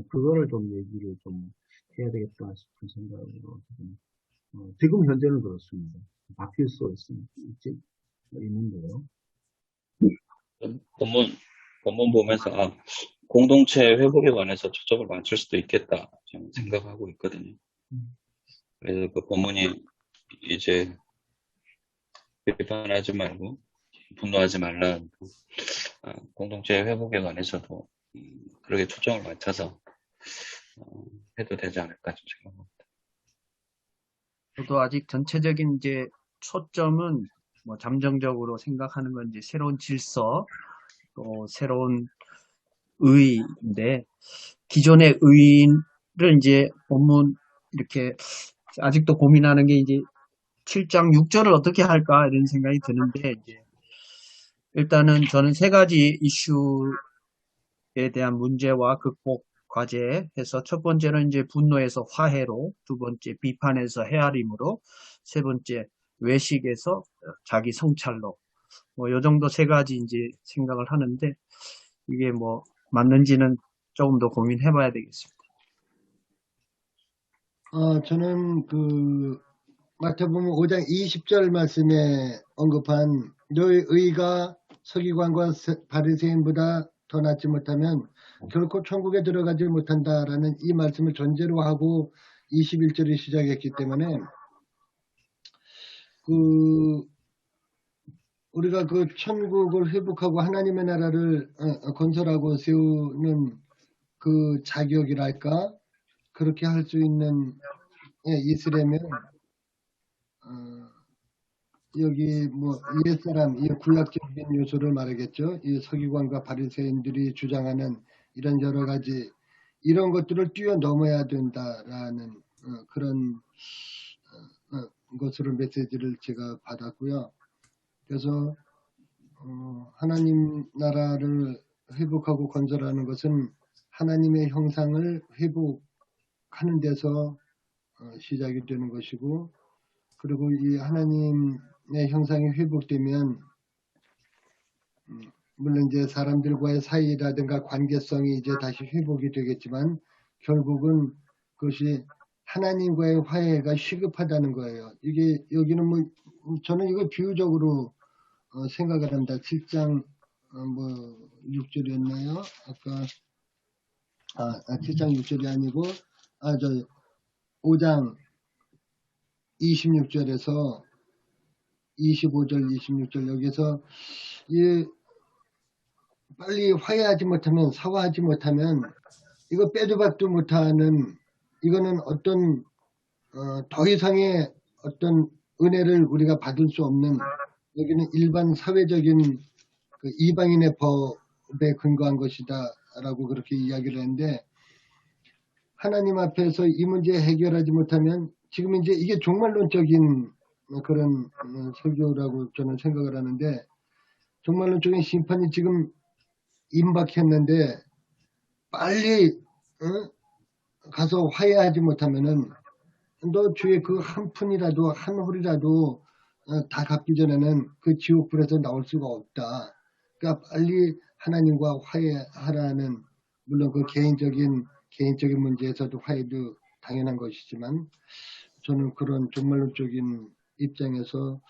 [SPEAKER 4] 그거를 좀 얘기를 좀 해야 되겠다 싶은 생각으로 지금 현재는 그렇습니다. 바뀔 수 있는데요.
[SPEAKER 1] 본문 보면서, 공동체 회복에 관해서 초점을 맞출 수도 있겠다, 저는 생각하고 있거든요. 그래서 그 본문이 이제 비판하지 말고, 분노하지 말라, 공동체 회복에 관해서도, 그렇게 초점을 맞춰서, 해도 되지 않을까 좀 생각합니다.
[SPEAKER 3] 저도 아직 전체적인 이제 초점은 뭐 잠정적으로 생각하는 건 이제 새로운 질서, 또 새로운 의인데 기존의 의인을 이제 본문 이렇게 아직도 고민하는 게 이제 7장 6절을 어떻게 할까 이런 생각이 드는데 이제 일단은 저는 세 가지 이슈에 대한 문제와 극복 과제 해서 첫 번째는 이제 분노에서 화해로, 두 번째 비판에서 헤아림으로, 세 번째 외식에서 자기 성찰로 뭐 요 정도 세 가지 이제 생각을 하는데 이게 뭐 맞는지는 조금 더 고민해봐야 되겠습니다.
[SPEAKER 2] 저는 마태복음 5장 20절 말씀에 언급한 너의 의가 서기관과 바리새인보다 더 낫지 못하면 결코 천국에 들어가지 못한다라는 이 말씀을 전제로 하고 21절을 시작했기 때문에 우리가 그 천국을 회복하고 하나님의 나라를 건설하고 세우는 그 자격이랄까 그렇게 할 수 있는 이스라엘은 여기 뭐 옛사람 이 구약적인 요소를 말하겠죠. 이 서기관과 바리새인들이 주장하는 이런 여러 가지 이런 것들을 뛰어넘어야 된다라는 그런 것으로 메시지를 제가 받았고요. 그래서 하나님 나라를 회복하고 건설하는 것은 하나님의 형상을 회복하는 데서 시작이 되는 것이고 그리고 이 하나님의 형상이 회복되면 물론 이제 사람들과의 사이라든가 관계성이 이제 다시 회복이 되겠지만 결국은 그것이 하나님과의 화해가 시급하다는 거예요. 이게 여기는 뭐 저는 이거 비유적으로 생각을 합니다. 7장 6절이었나요? 아까 7장 6절이 아니고 5장 26절에서 25절 26절 여기서 빨리 화해하지 못하면 사과하지 못하면 이거 빼도 박도 못하는 이거는 어떤 더 이상의 어떤 은혜를 우리가 받을 수 없는 여기는 일반 사회적인 그 이방인의 법에 근거한 것이다 라고 그렇게 이야기를 했는데 하나님 앞에서 이 문제 해결하지 못하면 지금 이제 이게 종말론적인 그런 설교라고 저는 생각을 하는데 종말론적인 심판이 지금 임박했는데 빨리 가서 화해하지 못하면은 너 주의 그 한 푼이라도 한 홀이라도 다 갚기 전에는 그 지옥불에서 나올 수가 없다. 그러니까 빨리 하나님과 화해하라는 물론 그 개인적인 문제에서도 화해도 당연한 것이지만 저는 그런 종말론적인 입장에서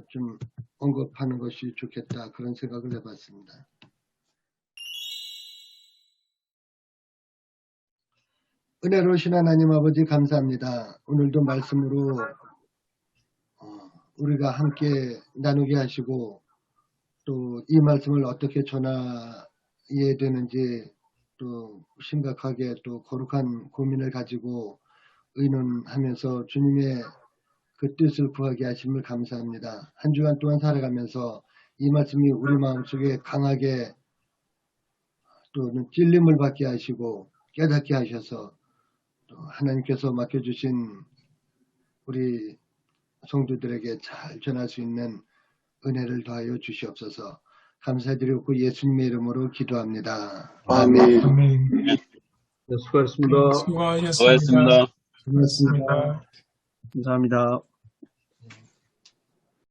[SPEAKER 2] 좀 언급하는 것이 좋겠다 그런 생각을 해봤습니다. 은혜로우신 하나님 아버지 감사합니다. 오늘도 말씀으로 우리가 함께 나누게 하시고 또 이 말씀을 어떻게 전해야 되는지 또 심각하게 또 거룩한 고민을 가지고 의논하면서 주님의 그 뜻을 구하게 하심을 감사합니다. 한 주간 동안 살아가면서 이 말씀이 우리 마음속에 강하게 또 찔림을 받게 하시고 깨닫게 하셔서 또 하나님께서 맡겨주신 우리 성도들에게 잘 전할 수 있는 은혜를 더하여 주시옵소서. 감사드리고 예수님의 이름으로 기도합니다. 아멘.
[SPEAKER 5] 아멘.
[SPEAKER 4] 네, 수고하셨습니다.
[SPEAKER 5] 수고하셨습니다.
[SPEAKER 1] 수고하셨습니다.
[SPEAKER 2] 고맙습니다.
[SPEAKER 3] 감사합니다.